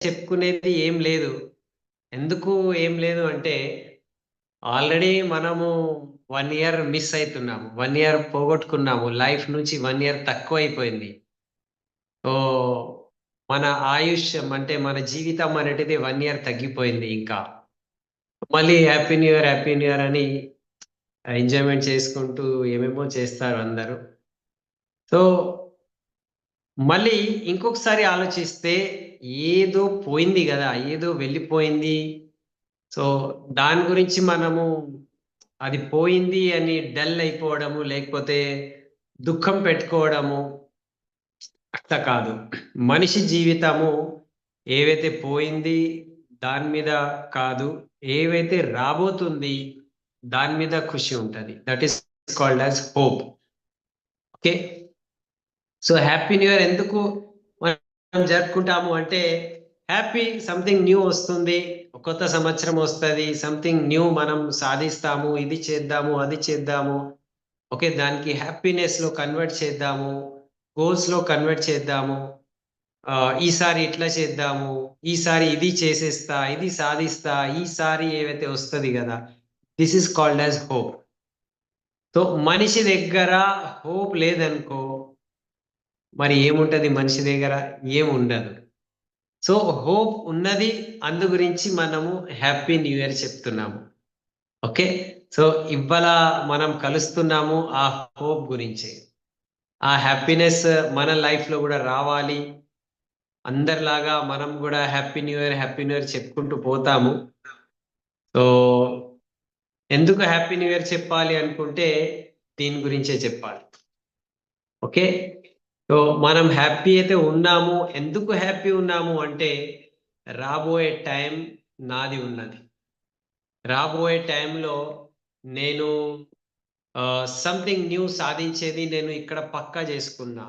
చెప్పుకునేది ఏం లేదు. ఎందుకు ఏం లేదు అంటే, ఆల్రెడీ మనము 1 ఇయర్ మిస్ అయితున్నాము. 1 ఇయర్ పోగొట్టుకున్నాము. లైఫ్ నుంచి 1 ఇయర్ తక్కువైపోయింది. ఓహ్! మన ఆయుష్యం అంటే మన జీవితం అనేటిది 1 ఇయర్ తగ్గిపోయింది ఇంకా. మళ్ళీ happy new year, happy new year అని ఎంజాయ్‌మెంట్ చేసుకుంటూ ఏమేమో చేస్తారు అందరూ. సో, మళ్ళీ ఇంకొకసారి ఆలోచిస్తే ఏదో పోయింది గదా! ఏదో వెళ్ళిపోయింది. సో, దాని గురించి మనము అది పోయింది అని డల్ అయిపోవడము, లేకపోతే దుఃఖం పెట్టుకోవడము అట్లా కాదు. మనిషి జీవితము ఏవైతే పోయింది దాని మీద కాదు, ఏవైతే రాబోతుంది దాని మీద ఖుషి ఉంటది. That is called as hope. Okay. So, happy new year ఎందుకు మనం జరుపుకుంటాము అంటే, హ్యాపీ సంథింగ్ న్యూ వస్తుంది. కొత్త సంవత్సరం వస్తది. సంథింగ్ న్యూ మనం సాధిస్తాము. ఇది చేద్దాము, అది చేద్దాము. ఓకే. దానికి హ్యాపీనెస్‌లో కన్వర్ట్ చేద్దాము. గోల్స్‌లో కన్వర్ట్ చేద్దాము. ఈసారి ఇట్లా చేద్దాము. ఈసారి ఇది చేసేస్తా, ఇది సాధిస్తా. ఈసారి ఏవైతే వస్తది గదా! This is called as hope. So, మనిషి దగ్గర హోప్ లేదనుకో, మరి ఏముంటది మనిషి దగ్గర? ఏముండదు. సో, హోప్ ఉన్నది. అందు గురించి మనము హ్యాపీ న్యూ ఇయర్ చెప్తున్నాము. ఓకే. సో, ఇవ్వాళ మనం కలుస్తున్నాము ఆ హోప్ గురించే. ఆ హ్యాపీనెస్ మన లైఫ్‌లో గూడా రావాలి. అందరిలాగా మనం గూడా happy new year, happy new year చెప్పుకుంటూ పోతాము. సో, ఎందుకు హ్యాపీ న్యూ ఇయర్ చెప్పాలి అనుకుంటే, దీని గురించే చెప్పాలి. ఓకే. సో, మనం హ్యాపీ అయితే ఉన్నాము. ఎందుకు హ్యాపీ ఉన్నాము అంటే, రాబోయే టైం నాది ఉన్నది. రాబోయే టైంలో నేను సంథింగ్ న్యూ సాధించేది నేను ఇక్కడ పక్కా చేసుకున్నా.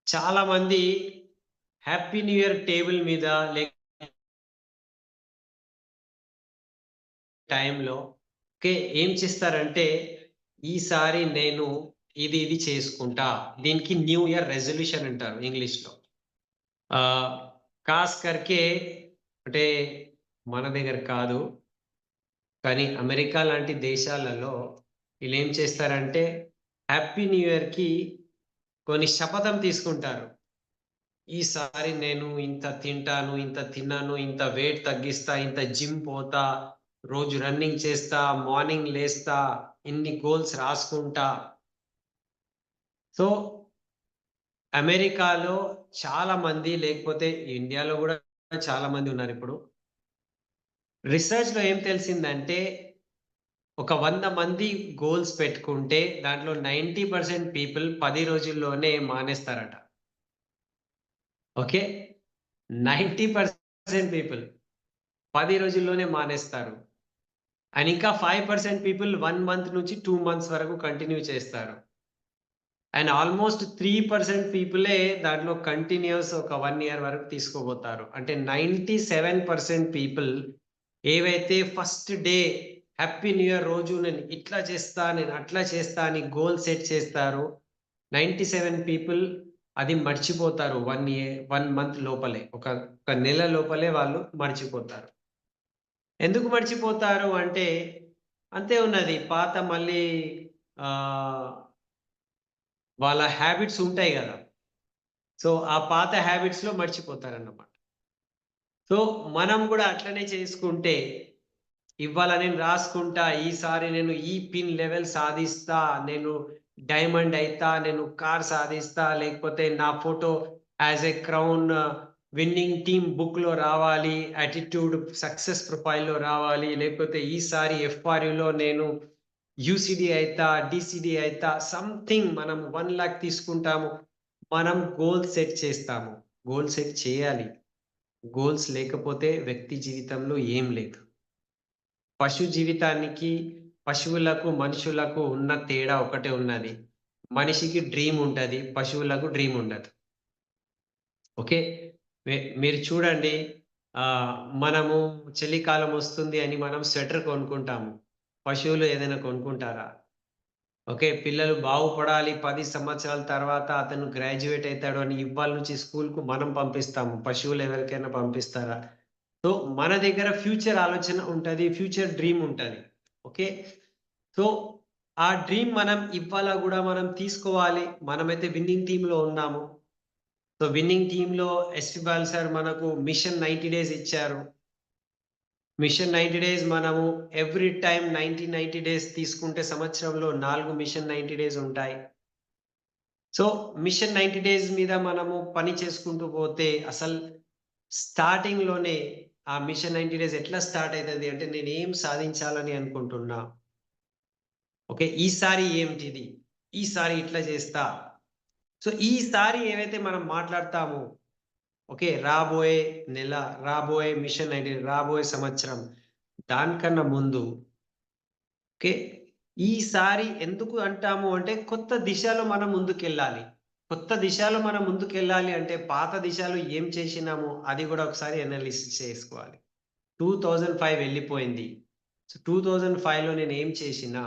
చాలామంది హ్యాపీ న్యూ ఇయర్ టేబుల్ మీద టైంలో ఓకే. ఏం చేస్తారంటే, ఈసారి నేను ఇది చేసుకుంటా. దీనికి న్యూ ఇయర్ రెజల్యూషన్ అంటారు ఇంగ్లీష్‌లో. ఆహ్, ఖాస్ కర్కే అంటే మన దగ్గర కాదు. కానీ అమెరికా లాంటి దేశాలలో ఈళ్ళేం చేస్తారంటే, హ్యాపీ న్యూ ఇయర్‌కి కొన్ని శపథం తీసుకుంటారు. ఈసారి నేను ఇంత తింటాను, ఇంత తినను, ఇంత వెయిట్ తగ్గిస్తా, ఇంత జిమ్ పోతా, రోజు రన్నింగ్ చేస్తా, మార్నింగ్ లేస్తా, ఇన్ని గోల్స్ రాసుకుంటా. సో, అమెరికాలో చాలా మంది లేకపోతే ఇండియాలో గూడా చాలా మంది ఉన్నారిప్పుడు. రిసర్చ్‌లో ఏం తెలిసిందంటే, ఒక 100 మంది గోల్స్ పెట్టుకుంటే దాంట్లో 90% పీపుల్ 10 రోజుల్లోనే మానేస్తారట. ఓకే. 90% పీపుల్ 10 రోజుల్లోనే మానేస్తారు. అండ్ ఇంకా 5% పీపుల్ 1 మంత్ నుంచి 2 మంత్స్ వరకు కంటిన్యూ చేస్తారు. అండ్ ఆల్‌మోస్ట్ 3% పీపులే దాంట్లో కంటిన్యూయస్ ఒక 1 ఇయర్ వరకు తీసుకోబోతారు. అంటే 97% పీపుల్ ఏవైతే first day happy new year రోజు నేను ఇట్లా చేస్తా, నేను అట్లా చేస్తా అని గోల్ సెట్ చేస్తారో 97 పీపుల్ అది మర్చిపోతారు 1 మంత్ లోపలే. ఒక నెల లోపలే వాళ్ళు మర్చిపోతారు. ఎందుకు మర్చిపోతారు అంటే, అంతే ఉన్నది. పాత మళ్ళీ ఆహ్, వాళ్ళ హ్యాబిట్స్ ఉంటాయి గదా! సో, ఆ పాత హ్యాబిట్స్‌లో మర్చిపోతారన్నమాట. సో, మనం గూడా అట్లనే చేసుకుంటే, ఇవాళ నేను రాసుకుంటా, ఈసారి నేను ఈ పిన్ లెవెల్ సాధిస్తా, నేను డైమండ్ అయితా, నేను కార్ సాధిస్తా, లేకపోతే నా photo as a crown winning team బుక్‌లో రావాలి, యాటిట్యూడ్ సక్సెస్ ప్రొఫైల్‌లో రావాలి, లేకపోతే ఈసారి ఎఫ్ఆర్‌యులో నేను యూసీడీ అయితా, డీసీడీ అయితా సంథింగ్ మనం 1,00,000 తీసుకుంటాము. మనం గోల్ సెట్ చేస్తాము. గోల్ సెట్ చేయాలి. గోల్స్ లేకపోతే వ్యక్తి జీవితంలో ఏం లేదు. పశు జీవితానికి, పశువులకు, మనుషులకు ఉన్న తేడా ఒకటే ఉన్నది. మనిషికి డ్రీమ్ ఉంటది. పశువులకు డ్రీమ్ ఉండదు. ఓకే. మీరు చూడండి మనము చలికాలం వస్తుంది అని మనం స్వెటర్ కొనుక్కుంటాము. పశువులు ఏదైనా కొనుక్కుంటారా? ఓకే. పిల్లలు బాగుపడాలి, 10 సంవత్సరాల తర్వాత అతను గ్రాడ్యుయేట్ అయితాడు అని ఇవ్వాళ నుంచి స్కూలుకు మనం పంపిస్తాము. పశువులు ఎవరికైనా పంపిస్తారా? సో, మన దగ్గర ఫ్యూచర్ ఆలోచన ఉంటది. ఫ్యూచర్ డ్రీమ్ ఉంటది. ఓకే. సో, ఆ డ్రీమ్ మనం ఇవ్వాళ గూడా మనం తీసుకోవాలి. మనమైతే విన్నింగ్ టీమ్‌లో ఉన్నాము. సో, విన్నింగ్ టీమ్‌లో ఎస్‌పీ బాలు సార్ మనకు మిషన్ 90 డేస్ ఇచ్చారు. మిషన్ 90 డేస్ మనము ఎవ్రీ టైమ్ 90 డేస్ తీసుకుంటే సంవత్సరంలో 4 మిషన్ 90 డేస్ ఉంటాయి. సో, మిషన్ 90 డేస్ మీద మనము పని చేసుకుంటూ పోతే అసలు స్టార్టింగ్‌లోనే ఆ మిషన్ 90 డేస్ ఎట్లా స్టార్ట్ అయితది అంటే నేనేం సాధించాలని అనుకుంటున్నా. ఓకే. ఈసారి ఏంటిది? ఈసారి ఇట్లా చేస్తా. సో, ఈసారి ఏవైతే మనం మాట్లాడతామో ఓకే. రాబోయే నెల, రాబోయే మిషన్ 90 రాబోయే సంవత్సరం దానికన్నా ముందు ఓకే. ఈసారి ఎందుకు అంటాము అంటే కొత్త దిశలో మనం ముందుకెళ్ళాలి. కొత్త దిశలో మనం ముందుకెళ్ళాలి అంటే పాత దిశలో ఏం చేసినామో అది గూడా ఒకసారి అనాలిసిస్ చేసుకోవాలి. 2005 వెళ్ళిపోయింది. సో, 2005లో నేనేం చేసినా,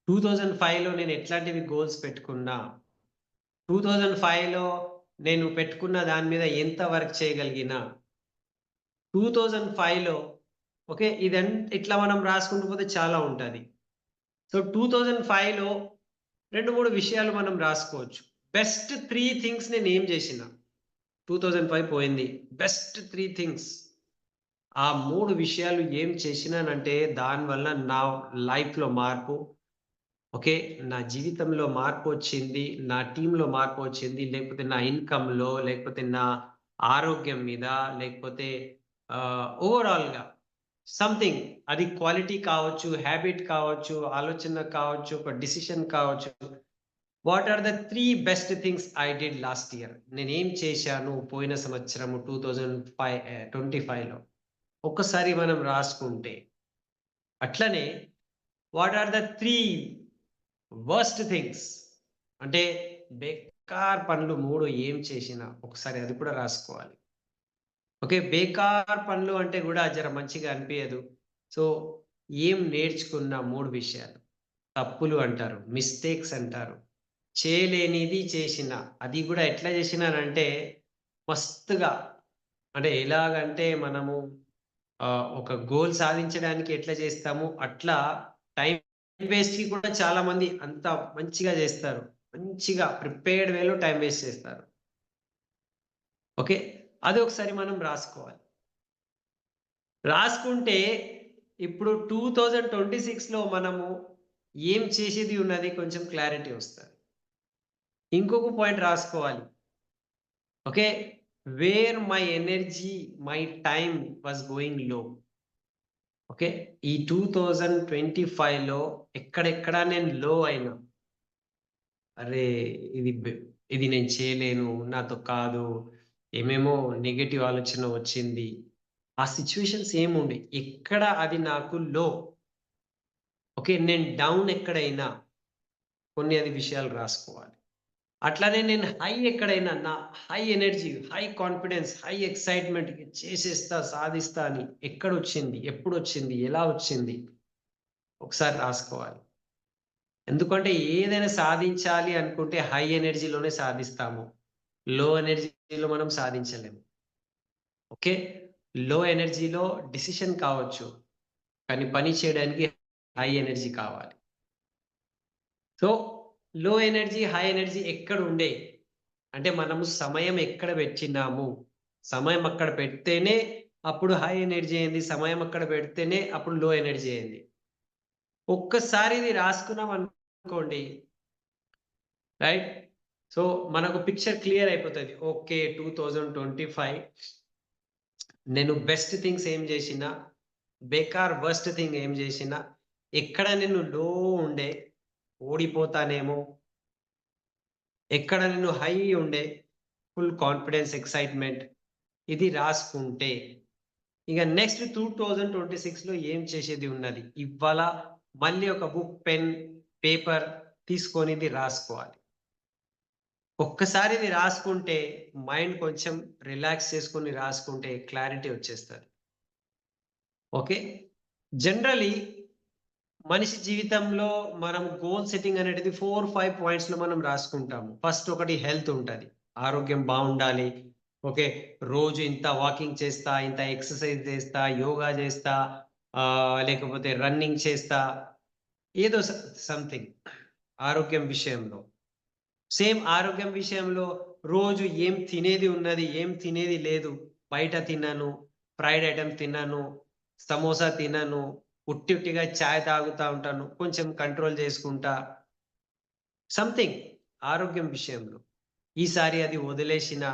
2005లో నేను ఎట్లాంటివి గోల్స్ పెట్టుకున్నా, 2005లో నేను పెట్టుకున్న దాని మీద ఎంత వర్క్ చేయగలిగినా, 2005లో ఓకే. ఇట్లా మనం రాసుకుంటూ పోతే చాలా ఉంటది. సో, 2005లో 2, 3 విషయాలు మనం రాసుకోవచ్చు. బెస్ట్ 3 థింగ్స్ నేనేం జేసినా. 2005 పోయింది. Best 3 things. ఆ 3 విషయాలు ఏం చేసినానంటే దానివల్ల నా లైఫ్‌లో మార్పు ఓకే. నా జీవితంలో మార్పొచ్చింది. నా టీమ్‌లో మార్పొచ్చింది. లేకపోతే నా ఇన్‌కమ్‌లో, లేకపోతే నా ఆరోగ్యం మీద, లేకపోతే ఓవరాల్‌గా సంథింగ్ అది క్వాలిటీ కావచ్చు, హాబిట్ కావచ్చు, ఆలోచన కావచ్చు, ఒక డెసిషన్ కావచ్చు. What are the 3 best things I did last year? నేనేం చేశాను పోయిన సంవత్సరము 25లో ఒక్కసారి మనం రాసుకుంటే, అట్లనే what are the 3 worst things అంటే బేకార్ పనులు 3 ఏం చేసినా ఒకసారి అది కూడా రాసుకోవాలి. ఓకే. బేకార్ పనులు అంటే గూడా జర మంచిగా అనిపియదు. సో, ఏం నేర్చుకున్న 3 విషయాలు. తప్పులు అంటారు. మిస్టేక్స్ అంటారు. చేయలేనిది చేసిన. అది గూడా ఎట్లా చేసినానంటే మస్తుగా అంటే ఎలాగంటే మనము ఒక గోల్ సాధించడానికి ఎట్లా చేస్తామో అట్లా టైమ్ వేస్ట్‌కి కూడా చాలా మంది అంత మంచిగా చేస్తారు. మంచిగా ప్రిపేర్డ్ వేలో టైమ్ వేస్ట్ చేస్తారు. ఓకే. అది ఒకసారి మనం రాసుకోవాలి. రాసుకుంటే ఇప్పుడు 2026లో మనము ఏం చేసేది ఉన్నది కొంచెం క్లారిటీ వస్తది. ఇంకొక పాయింట్ రాసుకోవాలి. Okay. Where my energy, my time was going low. Okay. ఈ 2025లో ఎక్కడెక్కడ నేను లో అయినా. అరే! ఇది బె ఇది నేను చేయలేను. నాతో కాదు. ఏమేమో నెగెటివ్ ఆలోచన వచ్చింది. ఆ సిట్యుయేషన్స్ ఏముండే. ఎక్కడ అది నాకు లో. ఓకే. నేను డౌన్ ఎక్కడైనా కొన్ని అది విషయాలు రాసుకోవాలి. అట్లనే నేను హై ఎక్కడైనా నా high energy, high confidence, high excitement చేసేస్తా, సాధిస్తా అని ఎక్కడొచ్చింది? ఎప్పుడొచ్చింది? ఎలా వచ్చింది? ఒకసారి రాసుకోవాలి. ఎందుకంటే ఏదైనా సాధించాలి అనుకుంటే హై ఎనర్జీలోనే సాధిస్తాము. లో ఎనర్జీలో మనం సాధించలేము. ఓకే. లో ఎనర్జీలో డెసిషన్ కావచ్చు. కానీ పని చేయడానికి హై ఎనర్జీ కావాలి. సో, లో ఎనర్జీ, హై ఎనర్జీ ఎక్కడుండే? అంటే మనము సమయం ఎక్కడ పెట్టినాము? సమయం అక్కడ పెడితేనే అప్పుడు హై ఎనర్జీ అయింది. సమయం అక్కడ పెడితేనే అప్పుడు లో ఎనర్జీ అయింది. ఒక్కసారి ఇది రాసుకున్నాం అనుకోండి రైట్? సో, మనకు పిక్చర్ క్లియర్ అయిపోతది. ఓకే. 2025 నేను బెస్ట్ థింగ్స్ ఏం జేసినా, బేకార్ వర్స్ట్ థింగ్ ఏం జేసినా, ఎక్కడ నేను లో ఉండే, ఓడిపోతానేమో, ఎక్కడ నేను హై ఉండే, ఫుల్ కాన్ఫిడెన్స్, ఎక్సైట్‌మెంట్ ఇది రాసుకుంటే, ఇగ నెక్స్ట్ 2026లో ఏం చేసేది ఉన్నది. ఇవ్వాళ మళ్ళీ ఒక బుక్, పెన్, పేపర్ తీసుకొని ఇది రాసుకోవాలి. ఒక్కసారి ఇది రాసుకుంటే మైండ్ కొంచెం రిలాక్స్ చేసుకొని రాసుకుంటే క్లారిటీ వచ్చేస్తది. ఓకే. జనరల్లీ మనిషి జీవితంలో మనం గోల్ సెట్టింగ్ అనేటిది 4, 5 పాయింట్స్‌లో మనం రాసుకుంటాము. ఫస్ట్ ఒకటి హెల్త్ ఉంటది. ఆరోగ్యం బావుండాలి. ఓకే. రోజు ఇంత వాకింగ్ చేస్తా, ఇంత ఎక్సర్‌సైజ్ చేస్తా, యోగా చేస్తా, లేకపోతే రన్నింగ్ చేస్తా. ఏదో సంథింగ్ ఆరోగ్యం విషయంలో. సేమ్ ఆరోగ్యం విషయంలో రోజు ఏం తినేది ఉన్నది, ఏం తినేది లేదు. బయట తినను, ఫ్రైడ్ ఐటెమ్ తినను, సమోసా తినను, ఉట్టి ఉట్టిగా చాయ్ తాగుతా ఉంటాను. కొంచెం కంట్రోల్ చేసుకుంటా. సంథింగ్ ఆరోగ్యం విషయంలో. ఈసారి అది వదిలేసినా,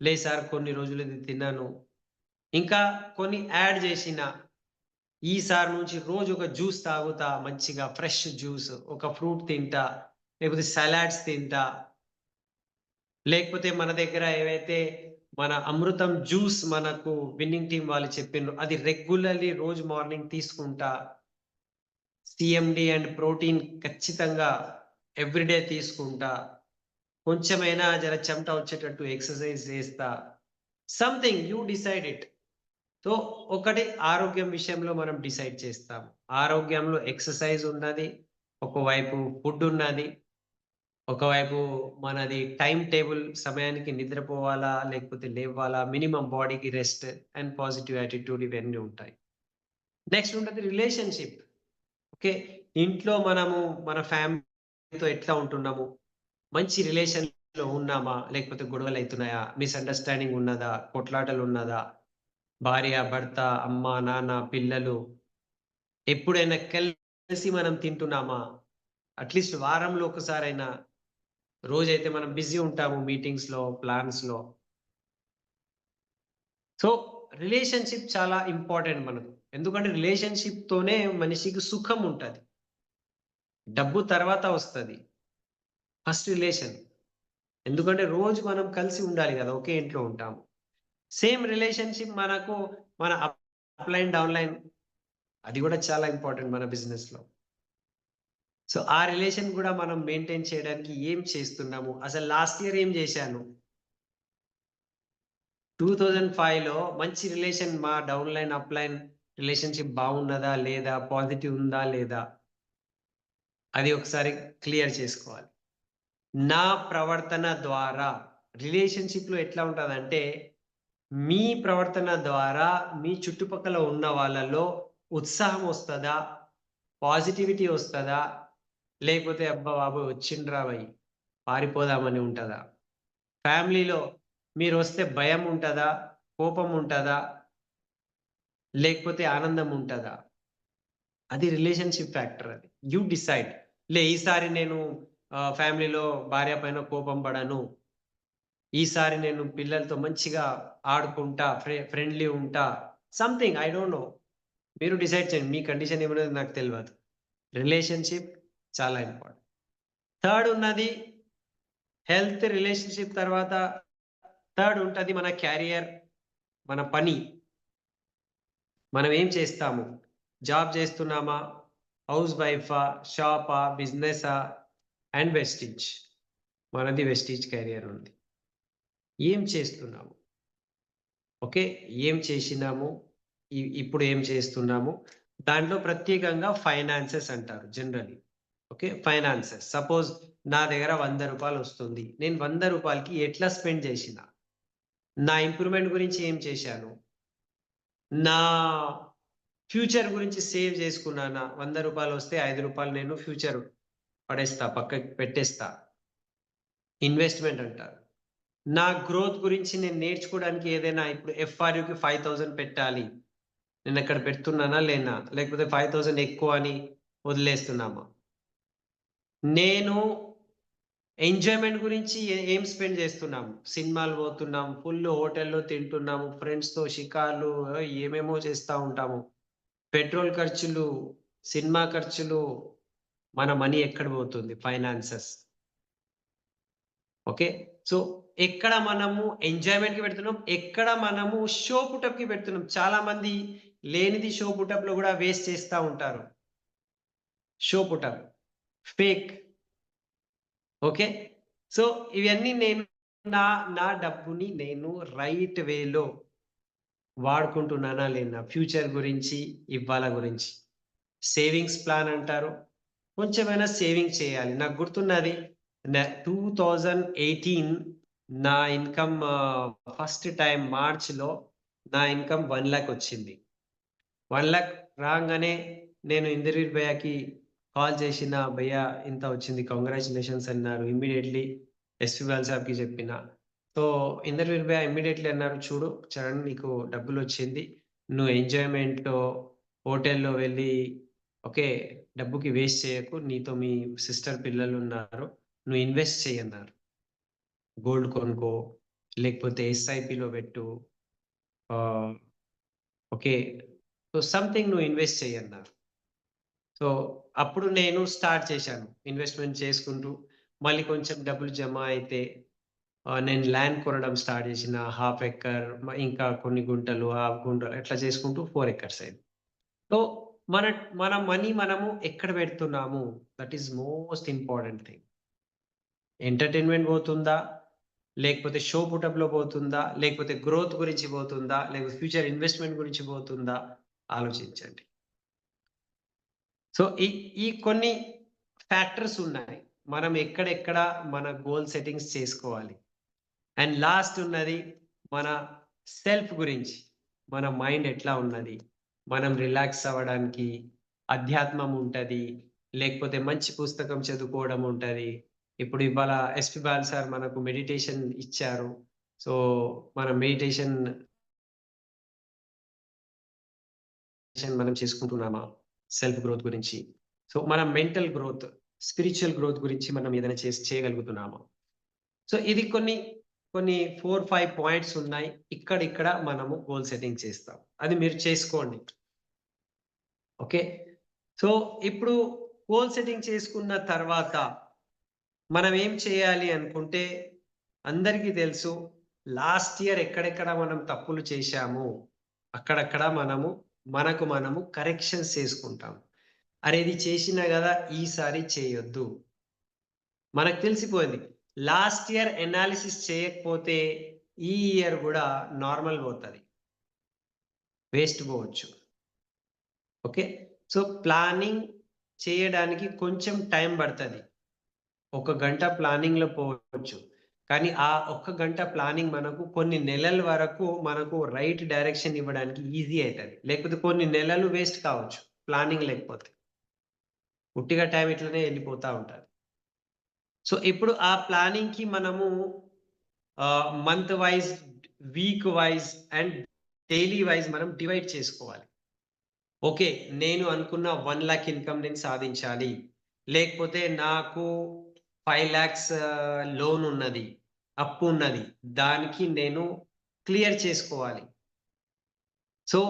లేదు సార్ కొన్ని రోజులు ఇది తిన్నాను. ఇంకా కొన్ని యాడ్ చేసినా, ఈసారి నుంచి రోజు ఒక జ్యూస్ తాగుతా మంచిగా ఫ్రెష్ జ్యూస్. ఒక ఫ్రూట్ తింటా, లేకపోతే సలాడ్స్ తింటా. లేకపోతే మన దగ్గర ఏవైతే మన అమృతం జ్యూస్ మనకు విన్నింగ్ టీమ్ వాళ్ళు చెప్పిండ్రు. అది రెగ్యులర్‌లీ రోజు మార్నింగ్ తీసుకుంటా. సీఎండీ అండ్ ప్రోటీన్ ఖచ్చితంగా ఎవ్రీడే తీసుకుంటా. కొంచెమైనా జర చెమట వచ్చేటట్టు ఎక్సర్‌సైజ్ చేస్తా. Something you decide it. So, ఒకటి ఆరోగ్యం విషయంలో మనం డిసైడ్ చేస్తాం. ఆరోగ్యంలో ఎక్సర్‌సైజ్ ఉన్నది. ఒకవైపు ఫుడ్ ఉన్నది. ఒకవైపు మనది టైమ్ టేబుల్ సమయానికి నిద్రపోవాలా? లేకపోతే లేవ్వాలా? మినిమమ్ బాడీకి రెస్ట్ అండ్ పాజిటివ్ యాటిట్యూడ్ ఇవన్నీ ఉంటాయి. నెక్స్ట్ ఉంటది రిలేషన్‌షిప్. ఓకే. ఇంట్లో మనము మన ఫ్యామిలీతో ఎట్లా ఉంటున్నాము? మంచి రిలేషన్‌లో ఉన్నామా? లేకపోతే గొడవలైతున్నాయా? మిస్‌అండర్‌స్టాండింగ్ ఉన్నదా? కొట్లాటలున్నదా? భార్య, భర్త, అమ్మ, నాన్న, పిల్లలు ఎప్పుడైనా కలిసి మనం తింటున్నామా? అట్‌లీస్ట్ వారంలో ఒకసారైనా రోజైతే మనం బిజీ ఉంటాము మీటింగ్స్‌లో, ప్లాన్స్‌లో. సో, రిలేషన్‌షిప్ చాలా ఇంపార్టెంట్ మనకు. ఎందుకంటే రిలేషన్‌షిప్‌తోనే మనిషికి సుఖం ఉంటది. డబ్బు తర్వాత వస్తది. First relation. ఎందుకంటే రోజు మనం కలిసి ఉండాలి గదా! ఒకే ఇంట్లో ఉంటాము. సేమ్ రిలేషన్‌షిప్ మనకు మన అప్‌లైన్, డౌన్‌లైన్ అది గూడా చాలా ఇంపార్టెంట్ మన బిజినెస్‌లో. సో, ఆ రిలేషన్ గూడా మనం మెయింటైన్ చేయడానికి ఏం చేస్తున్నాము? అసలు లాస్ట్ ఇయర్ ఏం జేశాను? 2005లో మంచి రిలేషన్ మా డౌన్‌లైన్, అప్‌లైన్ రిలేషన్‌షిప్ బాగున్నదా? లేదా? పాజిటివ్ ఉందా? లేదా? అది ఒకసారి క్లియర్ చేసుకోవాలి. నా ప్రవర్తన ద్వారా రిలేషన్‌షిప్‌లో ఎట్లా ఉంటదంటే, మీ ప్రవర్తన ద్వారా మీ చుట్టుపక్కల ఉన్న వాళ్ళలో ఉత్సాహం ఒస్తదా? పాజిటివిటీ ఒస్తదా? లేకపోతే అబ్బా బాబోయ్! వచ్చిండ్రా భయ్! పారిపోదామని ఉంటదా? ఫ్యామిలీలో మీరొస్తే భయం ఉంటదా? కోపం ఉంటదా? లేకపోతే ఆనందం ఉంటదా? అది రిలేషన్‌షిప్ ఫ్యాక్టర్ అది. You decide. ఈసారి నేను ఫ్యామిలీలో భార్య పైన కోపం పడను. ఈసారి నేను పిల్లలతో మంచిగా ఆడుకుంటా, ఫ్రెండ్లీ ఉంటా. Something I don't know. మీరు డిసైడ్ చేయండి. మీ కండిషన్ ఏమున్నదో నాకు తెలవదు. రిలేషన్‌షిప్ చాలా ఇంపార్టెంట్. థర్డ్ ఉన్నది హెల్త్, రిలేషన్‌షిప్ తర్వాత థర్డ్ ఉంటది మన క్యారియర్, మన పని. మనం ఏం చేస్తాము? జాబ్ చేస్తున్నామా? హౌస్ వైఫా? షాపా? బిజినెసా? And Vestige. మనది వెస్టిజ్ క్యారియర్ ఉంది. ఏం చేస్తున్నాము? ఓకే. ఏం చేసినాము? ఇప్పుడు ఏం చేస్తున్నాము? దాంట్లో ప్రత్యేకంగా ఫైనాన్సెస్ అంటారు జనరల్లీ. ఓకే. ఫైనాన్సెస్. సపోజ్ నా దగ్గర రూ. 100 వస్తుంది. నేను రూ. 100కి ఎట్లా స్పెండ్ చేసినా? నా ఇంప్రూవ్‌మెంట్ గురించి ఏం చేశాను? నా ఫ్యూచర్ గురించి సేవ్ చేసుకున్నానా? రూ. 100 వస్తే రూ. 5 నేను ఫ్యూచర్ పడేస్తా. పక్కకి పెట్టేస్తా. ఇన్వెస్ట్‌మెంట్ అంటారు. నా గ్రోత్ గురించి నేను నేర్చుకోవడానికి ఏదైనా ఇప్పుడు ఎఫ్ఆర్‌యుకి 5000 పెట్టాలి. నేనక్కడ పెడుతున్నానా? లేనా? లేకపోతే 5000 ఎక్కువ అని వదిలేస్తున్నామా? నేను ఎంజాయ్‌మెంట్ గురించి ఏం స్పెండ్ చేస్తున్నాము? సినిమాలు పోతున్నాం, ఫుల్ హోటల్‌లో తింటున్నాము, ఫ్రెండ్స్‌తో షికార్లు ఏమేమో చేస్తా ఉంటాము. పెట్రోల్ ఖర్చులు, సినిమా ఖర్చులు, మన మనీ ఎక్కడ పోతుంది? ఫైనాన్సెస్. ఓకే. సో, ఎక్కడ మనము ఎంజాయ్‌మెంట్‌కి పెడుతున్నాం, ఎక్కడ మనము షో పుటప్‌కి పెడుతున్నాం. చాలామంది లేనిది షో పుటప్‌లో గూడా వేస్ట్ చేస్తా ఉంటారు. Show put up, fake. Okay. So, ఇవన్నీ నేను నా నా డబ్బుని నేను రైట్ వేలో వాడుకుంటున్నానా? లేనా? ఫ్యూచర్ గురించి, ఇవ్వాళ గురించి. సేవింగ్స్ ప్లాన్ అంటారు. కొంచెమైనా సేవింగ్ చేయాలి. నాకు గుర్తున్నది 2018 నా ఇన్‌కమ్ ఫస్ట్ టైమ్ మార్చ్‌లో నా ఇన్‌కమ్ 1,00,000 వచ్చింది. 1,00,000 రాంగానే నేను ఇంద్రవీర్ భయ్యాకి కాల్ చేసిన, "భయ్యా ఇంత వచ్చింది. కంగ్రాచ్యులేషన్స్" అన్నారు. ఇమ్మీడియేట్‌లీ ఎస్‌పీ బాలు సాబ్‌కి చెప్పిన. సో, ఇంద్రవీర్ భయ్యా ఇమ్మీడియేట్‌లీ అన్నారు, "చూడు చరణ్ నీకు డబ్బులొచ్చింది. నువ్వు ఎంజాయ్‌మెంట్‌లో హోటల్‌లో వెళ్ళి ఓకే. డబ్బుకి వేస్ట్ చేయకు. నీతో మీ సిస్టర్ పిల్లలున్నారు. నువ్వు ఇన్వెస్ట్ చెయ్యి" అన్నారు. గోల్డ్ కొనుక్కో, లేకపోతే ఎస్ఐపిలో పెట్టు. ఆహ్, ఓకే. సో, సంథింగ్ నువ్వు ఇన్వెస్ట్ చెయ్యన్నారు. సో, అప్పుడు నేను స్టార్ట్ చేశాను. ఇన్వెస్ట్‌మెంట్ చేసుకుంటూ, మళ్ళీ కొంచెం డబ్బులు జమ అయితే నేను ల్యాండ్ కొనడం స్టార్ట్ చేసిన. హాఫ్ ఎకర్ ఇంకా కొన్ని గుంటలు, హాఫ్ గుంటలు ఎట్లా చేసుకుంటూ 4 ఎకర్స్ అయింది. సో, మన మన మనీ మనము ఎక్కడ పెడుతున్నాము? That is most important thing. Entertainment పోతుందా? లేకపోతే షో పుటప్‌లో పోతుందా? లేకపోతే గ్రోత్ గురించి పోతుందా? లేకపోతే ఫ్యూచర్ ఇన్వెస్ట్‌మెంట్ గురించి పోతుందా? ఆలోచించండి. సో, ఈ ఈ కొన్ని ఫ్యాక్టర్స్ ఉన్నాయి. మనం ఎక్కడెక్కడ మన గోల్ సెట్టింగ్స్ చేసుకోవాలి. అండ్ లాస్ట్ ఉన్నది మన సెల్ఫ్ గురించి. మన మైండ్ ఎట్లా ఉన్నది? మనం రిలాక్స్ అవ్వడానికి అధ్యాత్మం ఉంటది. లేకపోతే మంచి పుస్తకం చదువుకోవడం ఉంటది. ఇప్పుడు ఇవాళ ఎస్‌పీ బాలు సార్ మనకు మెడిటేషన్ ఇచ్చారు. సో, మనం మెడిటేషన్ మనం చేసుకుంటున్నామా? సెల్ఫ్ గ్రోత్ గురించి. సో, మన మెంటల్ గ్రోత్, స్పిరిచ్యువల్ గ్రోత్ గురించి మనం ఏదైనా చేయగలుగుతున్నామా? సో, ఇది కొన్ని 4, 5 పాయింట్స్ ఉన్నాయి. ఇక్కడ మనము గోల్ సెట్టింగ్ చేస్తాం. అది మీరు చేసుకోండి. ఓకే. సో, ఇప్పుడు గోల్ సెట్టింగ్ చేసుకున్న తర్వాత మనం ఏం చేయాలి అనుకుంటే, అందరికీ తెలుసు లాస్ట్ ఇయర్ ఎక్కడెక్కడ మనం తప్పులు చేశామో, అక్కడక్కడ మనము కరెక్షన్స్ చేసుకుంటాం. అరే! ఇది చేసినా గదా! ఈసారి చేయొద్దు. మనకు తెలిసిపోయింది. లాస్ట్ ఇయర్ అనాలిసిస్ చేయకపోతే ఈ ఇయర్ గూడా నార్మల్ పోతది. వేస్ట్ పోవచ్చు. ఓకే. సో, ప్లానింగ్ చేయడానికి కొంచెం టైం పడతది. ఒక గంట ప్లానింగ్‌లో పోవచ్చు. కానీ ఆ ఒక్క గంట ప్లానింగ్ మనకు కొన్ని నెలల వరకు మనకు రైట్ డైరెక్షన్ ఇవ్వడానికి ఈజీ అయితది. లేకపోతే కొన్ని నెలలు వేస్ట్ కావచ్చు ప్లానింగ్ లేకపోతే. ఉట్టిగా టైం ఇట్లనే ఎళ్ళిపోతా ఉంటది. సో, ఇప్పుడు ఆ ప్లానింగ్‌కి మనము month wise, week wise and daily wise మనం డివైడ్ చేసుకోవాలి. ఓకే. నేను అనుకున్న 1,00,000 ఇన్‌కమ్ నేను సాధించాలి. లేకపోతే నాకు 5,00,000 లోన్ ఉన్నది. అప్పు ఉన్నది. దానికి నేను క్లియర్ చేసుకోవాలి. సో,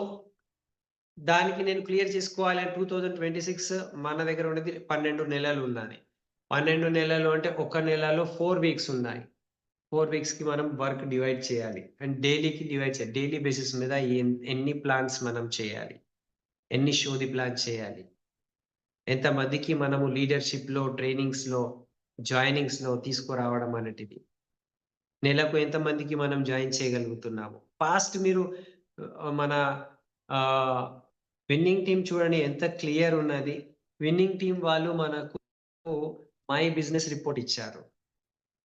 దానికి నేను క్లియర్ చేసుకోవాలి అని 2026 మన దగ్గర ఉన్నది 12 నెలలు ఉన్నది. 12 నెలలు అంటే ఒక నెలలో 4 వీక్స్ ఉన్నాయి. 4 వీక్స్‌కి మనం వర్క్ డివైడ్ చేయాలి. అండ్ డైలీకి డివైడ్ చేయాలి. డైలీ బేసిస్ మీద ఎన్ని ప్లాన్స్ మనం చేయాలి? ఎన్ని షోది ప్లాన్ చేయాలి? ఎంతమందికి మనము లీడర్‌షిప్‌లో, ట్రైనింగ్స్‌లో, జాయినింగ్స్‌లో తీసుకురావడం అనేటిది. నెలకు ఎంతమందికి మనం జాయిన్ చేయగలుగుతున్నాము. పాస్ట్ మీరు మన ఆహ్, విన్నింగ్ టీమ్ చూడండి ఎంత క్లియర్ ఉన్నది. విన్నింగ్ టీమ్ వాళ్ళు మనకు మై బిజినెస్ రిపోర్ట్ ఇచ్చారు.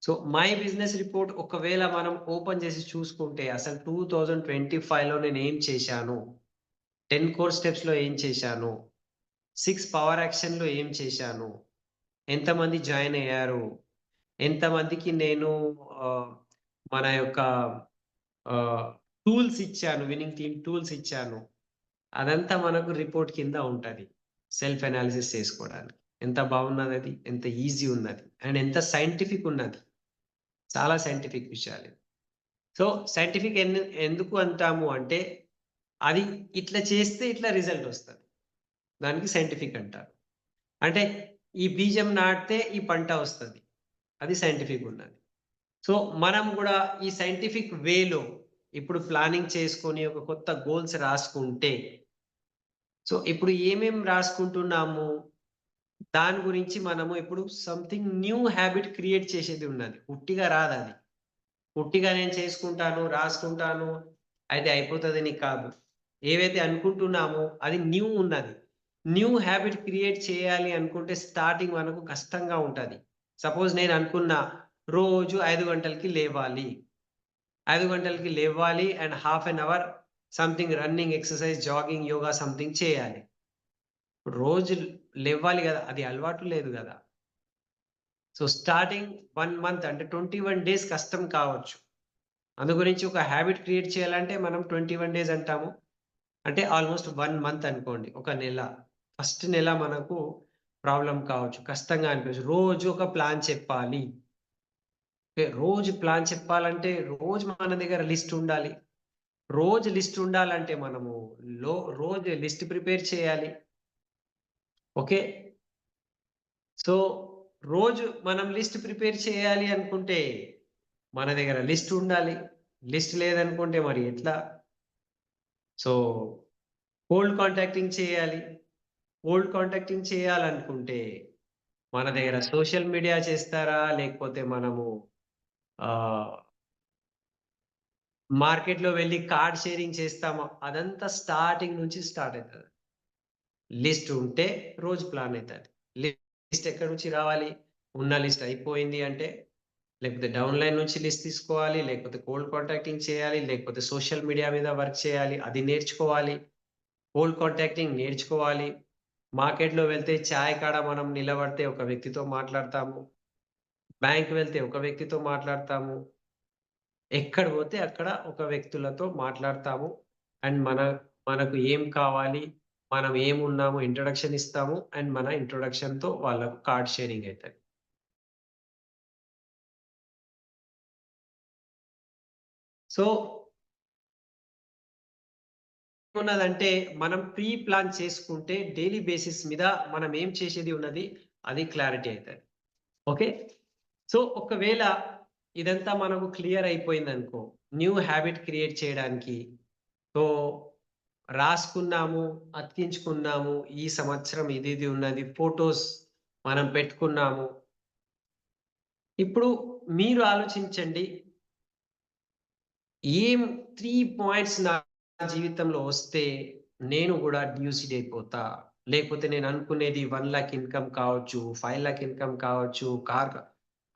సో, మై బిజినెస్ రిపోర్ట్ ఒకవేళ మనం ఓపెన్ చేసి చూసుకుంటే అసలు 2025లో నేనేం చేశాను? 10 కోర్ స్టెప్స్‌లో ఏం చేశాను? 6 పవర్ యాక్షన్‌లో ఏం చేశాను? ఎంతమంది జాయిన్ అయ్యారు? ఎంతమందికి నేను ఆహ్, మన యొక్క ఆహ్, టూల్స్ ఇచ్చాను. విన్నింగ్ టీమ్ టూల్స్ ఇచ్చాను. అదంతా మనకు రిపోర్ట్ కింద ఉంటది. సెల్ఫ్ అనాలిసిస్ చేసుకోవడానికి. ఎంత బాగున్నదది? ఎంత ఈజీ ఉన్నది? అండ్ ఎంత సైంటిఫిక్ ఉన్నది? చాలా సైంటిఫిక్ విషయాలు. సో, సైంటిఫిక్ ఎందుకు అంటాము అంటే, అది ఇట్లా చేస్తే ఇట్లా రిజల్ట్ ఒస్తది. దానికి సైంటిఫిక్ అంటారు. అంటే ఈ బీజం నాటితే ఈ పంట వస్తది. అది సైంటిఫిక్ ఉన్నది. సో, మనం గూడా ఈ సైంటిఫిక్ వేలో ఇప్పుడు ప్లానింగ్ చేసుకొని ఒక కొత్త గోల్స్ రాసుకుంటే, సో, ఇప్పుడు ఏమేం రాసుకుంటున్నాము? దాని గురించి మనము ఇప్పుడు సంథింగ్ న్యూ హాబిట్ క్రియేట్ చేసేది ఉన్నది. ఉట్టిగా రాదది. ఉట్టిగా నేను చేసుకుంటాను, రాసుకుంటాను, అయితే అయిపోతదని కాదు. ఏవైతే అనుకుంటున్నామో అది న్యూ ఉన్నది. న్యూ హ్యాబిట్ క్రియేట్ చేయాలి అనుకుంటే స్టార్టింగ్ మనకు కష్టంగా ఉంటది. సపోజ్ నేను అనుకున్నా రోజు 5 గంటలకి లేవాలి. 5 గంటలకి లేవ్వాలి and half an hour something running, exercise, jogging, yoga something చేయాలి. ఇప్పుడు రోజు లెవ్వాలి గదా! అది అలవాటు లేదు గదా! సో, స్టార్టింగ్ 1 మంత్ అంటే 21 డేస్ కష్టం కావచ్చు. అందు గురించి ఒక హాబిట్ క్రియేట్ చేయాలంటే మనం 21 డేస్ అంటాము. అంటే ఆల్‌మోస్ట్ 1 మంత్ అనుకోండి. ఒక నెల. ఫస్ట్ నెల మనకు ప్రాబ్లమ్ కావచ్చు. కష్టంగా అనిపించచ్చు. రోజు ఒక ప్లాన్ చెప్పాలి. ఓకే. రోజు ప్లాన్ చెప్పాలంటే రోజు మన దగ్గర లిస్ట్ ఉండాలి. రోజు లిస్ట్ ఉండాలంటే మనము రోజు లిస్ట్ ప్రిపేర్ చేయాలి. ఓకే. సో, రోజు మనం లిస్ట్ ప్రిపేర్ చేయాలి అనుకుంటే, మన దగ్గర లిస్ట్ ఉండాలి. లిస్ట్ లేదనుకుంటే మరి ఎట్లా? సో, కోల్డ్ కాంటాక్టింగ్ చేయాలి. కోల్డ్ కాంటాక్టింగ్ చేయాలనుకుంటే, మన దగ్గర సోషల్ మీడియా చేస్తారా? లేకపోతే మనము ఆహ్, మార్కెట్‌లో వెళ్లి కార్డ్ షేరింగ్ చేస్తామా? అదంతా స్టార్టింగ్ నుంచి స్టార్ట్ అయితది. లిస్ట్ ఉంటే రోజు ప్లాన్ అయితది. లిస్ట్ ఎక్కడి నుంచి రావాలి? ఉన్న లిస్ట్ అయిపోయింది అంటే, లేకపోతే డౌన్‌లైన్ నుంచి లిస్ట్ తీసుకోవాలి. లేకపోతే కోల్డ్ కాంటాక్టింగ్ చేయాలి. లేకపోతే సోషల్ మీడియా మీద వర్క్ చేయాలి. అది నేర్చుకోవాలి. కోల్డ్ కాంటాక్టింగ్ నేర్చుకోవాలి. మార్కెట్‌లో వెళ్తే చాయ్ కాడ మనం నిలబడితే ఒక వ్యక్తితో మాట్లాడతాము. బ్యాంక్ వెళ్తే ఒక వ్యక్తితో మాట్లాడతాము. ఎక్కడ పోతే అక్కడ ఒక వ్యక్తులతో మాట్లాడతాము. అండ్ మనకు ఏం కావాలి? మనం ఏమున్నాము? ఇంట్రొడక్షన్ ఇస్తాము. అండ్ మన ఇంట్రొడక్షన్‌తో వాళ్ళకు కార్డ్ షేరింగ్ అయితది. సో, ఏమున్నదంటే మనం ప్రీ ప్లాన్ చేసుకుంటే డైలీ బేసిస్ మీద మనం ఏం చేసేది ఉన్నది అది క్లారిటీ అయితది. ఓకే. సో, ఒకవేళ ఇదంతా మనకు క్లియర్ అయిపోయిందనుకో, న్యూ హాబిట్ క్రియేట్ చేయడానికి సో, రాసుకున్నాము, అతికించుకున్నాము. ఈ సంవత్సరం ఇది ఉన్నది. ఫోటోస్ మనం పెట్టుకున్నాము. ఇప్పుడు మీరు ఆలోచించండి. ఏం 3 పాయింట్స్ నా జీవితంలో వస్తే నేను గూడా డ్యూసీడ్ అయిపోతా. లేకపోతే నేను అనుకునేది 1,00,000 ఇన్‌కమ్ కావచ్చు, 5,00,000 ఇన్‌కమ్ కావచ్చు,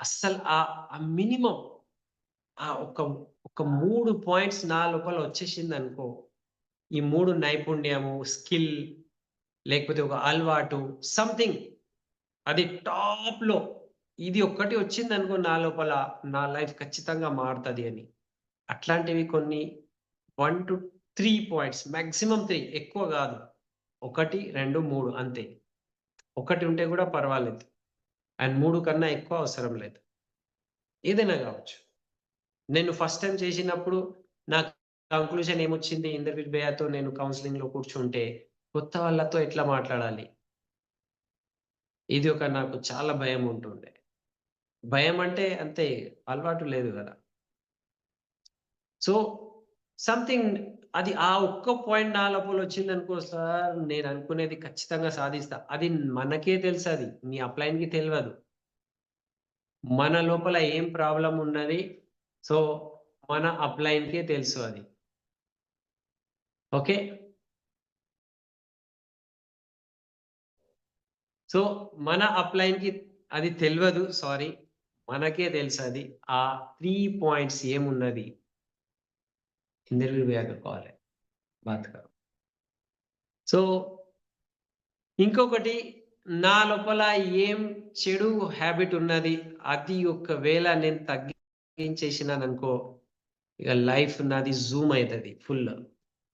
అస్సలు ఆ మినిమమ్ ఆ! ఒక 3 పాయింట్స్ నా లోపల వచ్చేసిందనుకో, ఈ 3 నైపుణ్యము, స్కిల్ లేకపోతే ఒక అలవాటు సంథింగ్ అది టాప్‌లో ఇది ఒక్కటి వచ్చిందనుకో నా లోపల, నా లైఫ్ ఖచ్చితంగా మారుతది అని. అట్లాంటివి కొన్ని 1-3 పాయింట్స్ మాక్సిమం 3 ఎక్కువ గాదు. 1, 2, 3 అంతే. ఒకటి ఉంటే గూడా పర్వాలేదు. అండ్ 3 కన్నా ఎక్కువ అవసరం లేదు. ఏదైనా గావచ్చు. నేను ఫస్ట్ టైమ్ చేసినప్పుడు నాకు కంక్లూజన్ ఏమొచ్చింది ఇంద్రజిత్ భయ్యాతో నేను కౌన్సెలింగ్‌లో కూర్చుంటే, కొత్త వాళ్ళతో ఎట్లా మాట్లాడాలి? ఇది నాకు చాలా భయం ఉంటుండే. భయం అంటే అంతే అలవాటు లేదు గదా! సో, సంథింగ్ అది ఆ ఒక్క పాయింట్ నా లోపల వచ్చిందనుకో సార్ నేను అనుకునేది ఖచ్చితంగా సాధిస్తా. అది మనకే తెలుసది. మీ అప్‌లైన్‌కి తెలవదు. మన లోపల ఏం ప్రాబ్లమ్ ఉన్నది. సో, మన అప్‌లైన్‌కే తెలుసు అది. ఓకే. సో, మన అప్‌లైన్‌కి అది తెలవదు. సారీ. మనకే తెలుసది. ఆ 3 పాయింట్స్ ఏమున్నది? ఇంటర్వ్యూ పోయాక కాల్ है, बात करो. సో, ఇంకొకటి నా లోపల ఏం చెడు హాబిట్ ఉన్నది. అది ఒకవేళ నేను తగ్గించేసినాననుకో, ఇగ లైఫ్ నాది జూమ్ అయితది ఫుల్.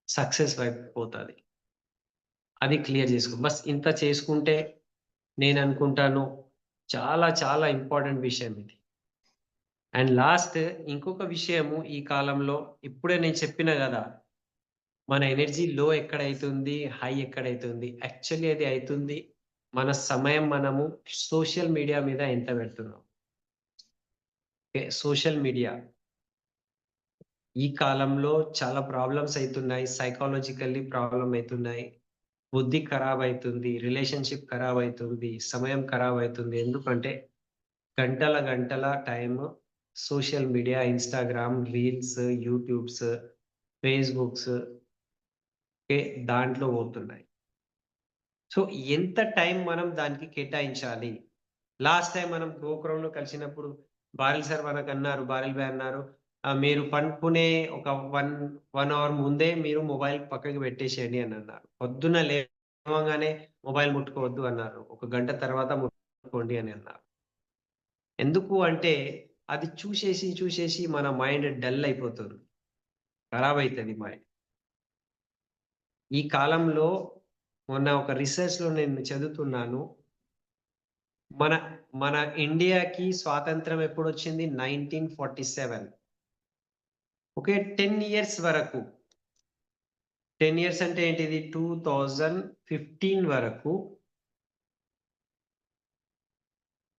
సక్సెస్ వైపు పోతది. అది క్లియర్ చేసుకో. బస్ ఇంత చేసుకుంటే నేననుకుంటాను చాలా చాలా ఇంపార్టెంట్ విషయం ఇది. అండ్ లాస్ట్ ఇంకొక విషయము ఈ కాలంలో ఇప్పుడే నేను చెప్పిన గదా! మన ఎనర్జీ లో ఎక్కడైతుంది, హై ఎక్కడైతుంది. యాక్చువల్లీ అది అయితుంది మన సమయం మనము సోషల్ మీడియా మీద ఎంత పెడుతున్నాం. ఓకే. సోషల్ మీడియా ఈ కాలంలో చాలా ప్రాబ్లమ్స్ అయితున్నాయి. సైకాలజికల్లీ ప్రాబ్లమ్ అయితున్నాయి. బుద్ధి ఖరాబయితుంది. రిలేషన్‌షిప్ ఖరాబయితుంది. సమయం ఖరాబయితుంది. ఎందుకంటే గంటల గంటల time social media, Instagram, reels, YouTubes, Facebooks okay. దాంట్లో పోతున్నాయి. సో, ఎంత టైం మనం దానికి కేటాయించాలి? లాస్ట్ టైమ్ మనం గోపురంలో కలిసినప్పుడు బారెల్ సార్ మనకన్నారు, బారెల్ భాయ్ అన్నారు, మీరు పనుకునే ఒక 1 అవర్ ముందే మీరు మొబైల్ పక్కకి పెట్టేసేయండి అనన్నారు. పొద్దున్న లేవంగానే మొబైల్ ముట్టుకోవద్దు అన్నారు. ఒక గంట తర్వాత ముట్టుకోండి అని అన్నారు. ఎందుకు అంటే అది చూసేసి మన మైండ్ డల్ అయిపోతుంది. ఖరాబ్ అయితది మైండ్. ఈ కాలంలో మొన్న ఒక రిసర్చ్‌లో నేను చదువుతున్నాను. మన మన ఇండియాకి స్వాతంత్రం ఎప్పుడొచ్చింది? 1947. ఓకే. 10 ఇయర్స్ వరకు. 10 ఇయర్స్ అంటే ఏంటిది? 2015 వరకు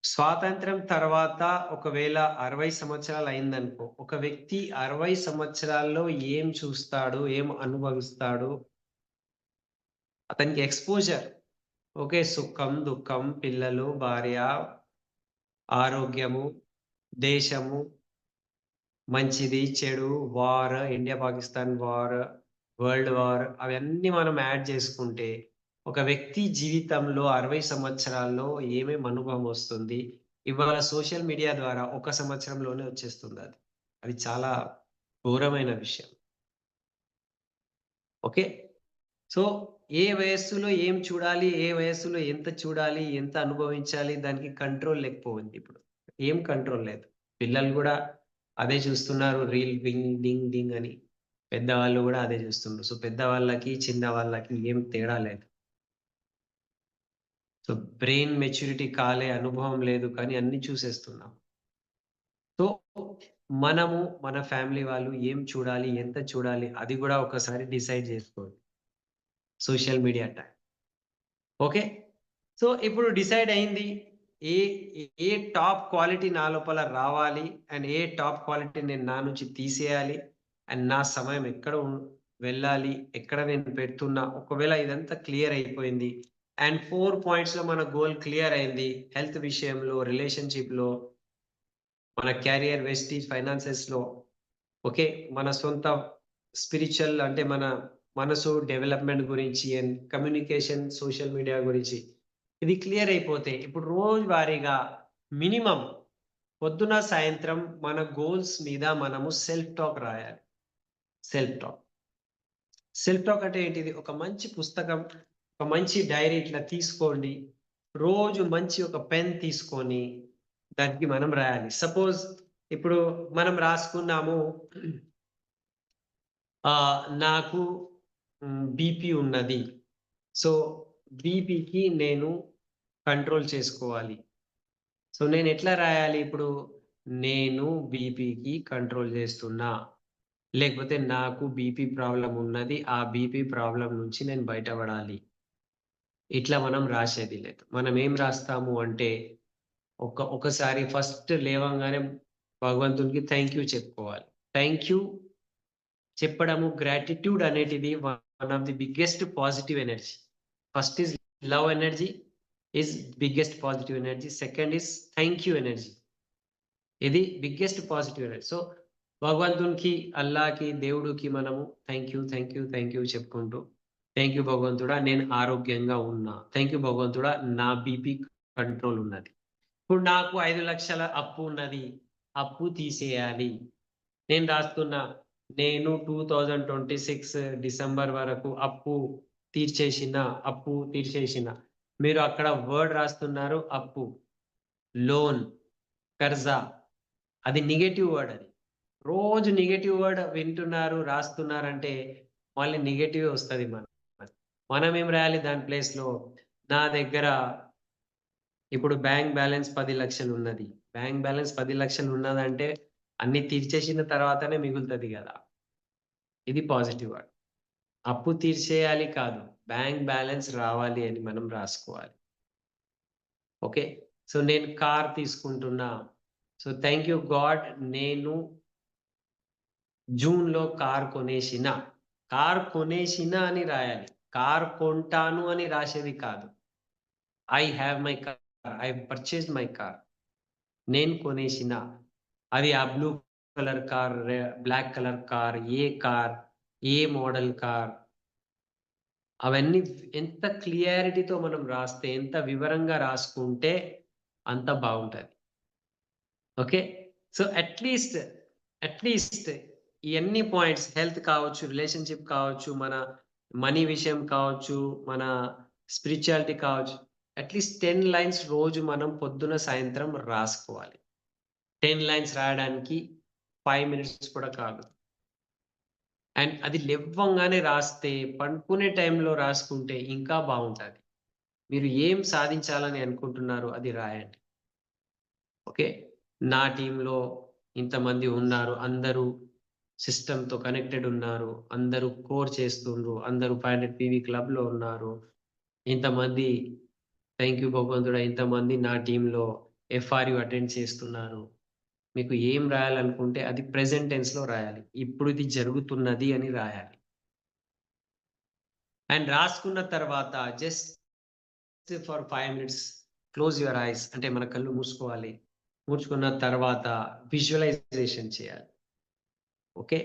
స్వాతంత్రం తర్వాత ఒకవేళ 60 సంవత్సరాలు అయిందనుకో, ఒక వ్యక్తి 60 సంవత్సరాల్లో ఏం చూస్తాడు? ఏం అనుభవిస్తాడు? అతనికి ఎక్స్‌పోజర్. ఓకే. సుఖం, దుఃఖం, పిల్లలు, భార్య, ఆరోగ్యము, దేశము, మంచిది, చెడు, war, India, Pakistan war, world war అవన్నీ మనం యాడ్ చేసుకుంటే, ఒక వ్యక్తి జీవితంలో 60 సంవత్సరాల్లో ఏమేం అనుభవం వస్తుంది? ఇవాళ సోషల్ మీడియా ద్వారా ఒక సంవత్సరంలోనే వచ్చేస్తుందది. అది చాలా ఘోరమైన విషయం. ఓకే. సో, ఏ వయస్సులో ఏం చూడాలి? ఏ వయస్సులో ఎంత చూడాలి? ఎంత అనుభవించాలి? దానికి కంట్రోల్ లేకపోయింది ఇప్పుడు. ఏం కంట్రోల్ లేదు. పిల్లలు గూడా అదే చూస్తున్నారు. రీల్ డింగ్, డింగ్, డింగ్ అని. పెద్దవాళ్ళు గూడా అదే చూస్తుండ్రు. సో, పెద్దవాళ్ళకి, చిన్నవాళ్ళకి ఏం తేడా లేదు. సో, బ్రెయిన్ మెచ్యూరిటీ కాలే అనుభవం లేదు కానీ అన్నీ చూసేస్తున్నాం. సో, మనము, మన ఫ్యామిలీ వాళ్ళు ఏం చూడాలి? ఎంత చూడాలి? అది గూడా ఒకసారి డిసైడ్ జేసుకోండి. Social media time. Okay. So, ఇప్పుడు డిసైడ్ అయింది. ఏ ఏ టాప్ క్వాలిటీ నా లోపల రావాలి అండ్ ఏ టాప్ క్వాలిటీ నేను నా నుంచి తీసేయాలి అండ్ నా సమయం ఎక్కడ వెళ్ళాలి, ఎక్కడ నేను పెడుతున్నా, ఒకవేళ ఇదంతా క్లియర్ అయిపోయింది. అండ్ 4 పాయింట్స్‌లో మన గోల్ క్లియర్ అయింది. హెల్త్ విషయంలో, రిలేషన్‌షిప్‌లో, మన క్యారియర్, వెస్టీజ్, ఫైనాన్సెస్‌లో, ఓకే. మన సొంత స్పిరిచ్యువల్ అంటే మన మనసు డెవలప్‌మెంట్ గురించి అండ్ కమ్యూనికేషన్, సోషల్ మీడియా గురించి. ఇది క్లియర్ అయిపోతే ఇప్పుడు రోజువారీగా మినిమమ్ పొద్దున, సాయంత్రం మన గోల్స్ మీద మనము సెల్ఫ్ టాక్ రాయాలి. Self talk. సెల్ఫ్ టాక్ అంటే ఏంటిది? ఒక మంచి పుస్తకం, ఒక మంచి డైరీ ఇట్లా తీసుకోండి. రోజు మంచి ఒక పెన్ తీసుకొని దానికి మనం రాయాలి. సపోజ్ ఇప్పుడు మనం రాసుకున్నాము నాకు బీపీ ఉన్నది. సో, బీపీకి నేను కంట్రోల్ చేసుకోవాలి. సో, నేనెట్లా రాయాలి ఇప్పుడు? నేను బీపీకి కంట్రోల్ చేస్తున్నా. లేకపోతే నాకు బీపీ ప్రాబ్లమ్ ఉన్నది. ఆ బీపీ ప్రాబ్లమ్ నుంచి నేను బయటపడాలి. ఇట్లా మనం రాసేది లేదు. మనం ఏం రాస్తాము అంటే, ఒకసారి ఫస్ట్ లేవంగానే భగవంతునికి థాంక్ యూ చెప్పుకోవాలి. థాంక్ యూ చెప్పడము, గ్రాటిట్యూడ్ అనేటిది one of the biggest positive energy. First is love energy is biggest positive energy. Second is thank you energy. ఇది బిగ్గెస్ట్ పాజిటివ్ ఎనర్జీ. సో, భగవంతునికి, అల్లాకి, దేవుడికి మనము థాంక్ యూ చెప్పుకుంటూ, థాంక్ యూ భగవంతుడా నేను ఆరోగ్యంగా ఉన్నా. థాంక్ యూ భగవంతుడా నా బీపీ కంట్రోల్ ఉన్నది. ఇప్పుడు నాకు 5,00,000 అప్పు ఉన్నది. అప్పు తీసేయాలి. నేను రాస్తున్నా. నేను 2026 డిసెంబర్ వరకు అప్పు తీర్చేసిన. మీరు అక్కడ వర్డ్ రాస్తున్నారు అప్పు, లోన్, కర్జా. అది నెగెటివ్ వర్డ్ అది. రోజు నెగెటివ్ వర్డ్ వింటున్నారు, రాస్తున్నారంటే మళ్ళీ నెగెటివే వస్తది మనమేం రాయాలి దాని ప్లేస్‌లో నా దగ్గర ఇప్పుడు బ్యాంక్ బ్యాలెన్స్ 10,00,000 ఉన్నది. బ్యాంక్ బ్యాలెన్స్ 10,00,000 ఉన్నదంటే అన్ని తీర్చేసిన తర్వాతనే మిగులుతది గదా! ఇది పాజిటివ్ వర్డ్. అప్పు తీర్చేయాలి కాదు. బ్యాంక్ బ్యాలెన్స్ రావాలి అని మనం రాసుకోవాలి. ఓకే. సో, నేను కార్ తీసుకుంటున్నా. సో, థాంక్ యూ గాడ్ నేను జూన్‌లో కార్ కొనేసిన. కార్ కొనేసిన అని రాయాలి. కార్ కొంటాను అని రాసేది కాదు. I have my car. I have purchased my car. నేను కొనేసిన. అది ఆ blue colour car, black colour car, ఏ మోడల్ కార్, అవన్నీ ఎంత క్లియారిటీతో మనం రాస్తే, ఎంత వివరంగా రాసుకుంటే అంత బావుంటది. ఓకే. సో, అట్‌లీస్ట్ ఇయన్నీ పాయింట్స్ హెల్త్ కావచ్చు, రిలేషన్‌షిప్ కావచ్చు, మన మనీ విషయం కావచ్చు, మన స్పిరిచువాలిటీ కావచ్చు. అట్‌లీస్ట్ 10 లైన్స్ రోజు మనం పొద్దున, సాయంత్రం రాసుకోవాలి. 10 లైన్స్ రాయడానికి 5 మినిట్స్ కూడా కాదు. అండ్ అది లెవ్వంగానే రాస్తే, పడుకునే టైంలో రాసుకుంటే ఇంకా బావుంటది. మీరు ఏం సాధించాలని అనుకుంటున్నారో అది రాయండి. ఓకే. నా టీమ్‌లో ఇంతమంది ఉన్నారు. అందరూ సిస్టమ్‌తో కనెక్టెడ్ ఉన్నారు. అందరూ కోర్ చేస్తుండ్రు. అందరూ 500 పీవీ క్లబ్‌లో ఉన్నారు. ఇంతమంది థాంక్ యూ భగవంతుడా! ఇంతమంది నా టీమ్‌లో ఎఫ్ఆర్‌యు అటెండ్ చేస్తున్నారు. మీకు ఏం రాయాలనుకుంటే అది ప్రెజెంట్ టెన్స్‌లో రాయాలి. ఇప్పుడు ఇది జరుగుతున్నది అని రాయాలి. అండ్ రాసుకున్న తర్వాత just for 5 minutes close your eyes అంటే మన కళ్ళు మూసుకోవాలి. మూసుకున్న తర్వాత విజువలైజేషన్ చేయాలి. ఓకే.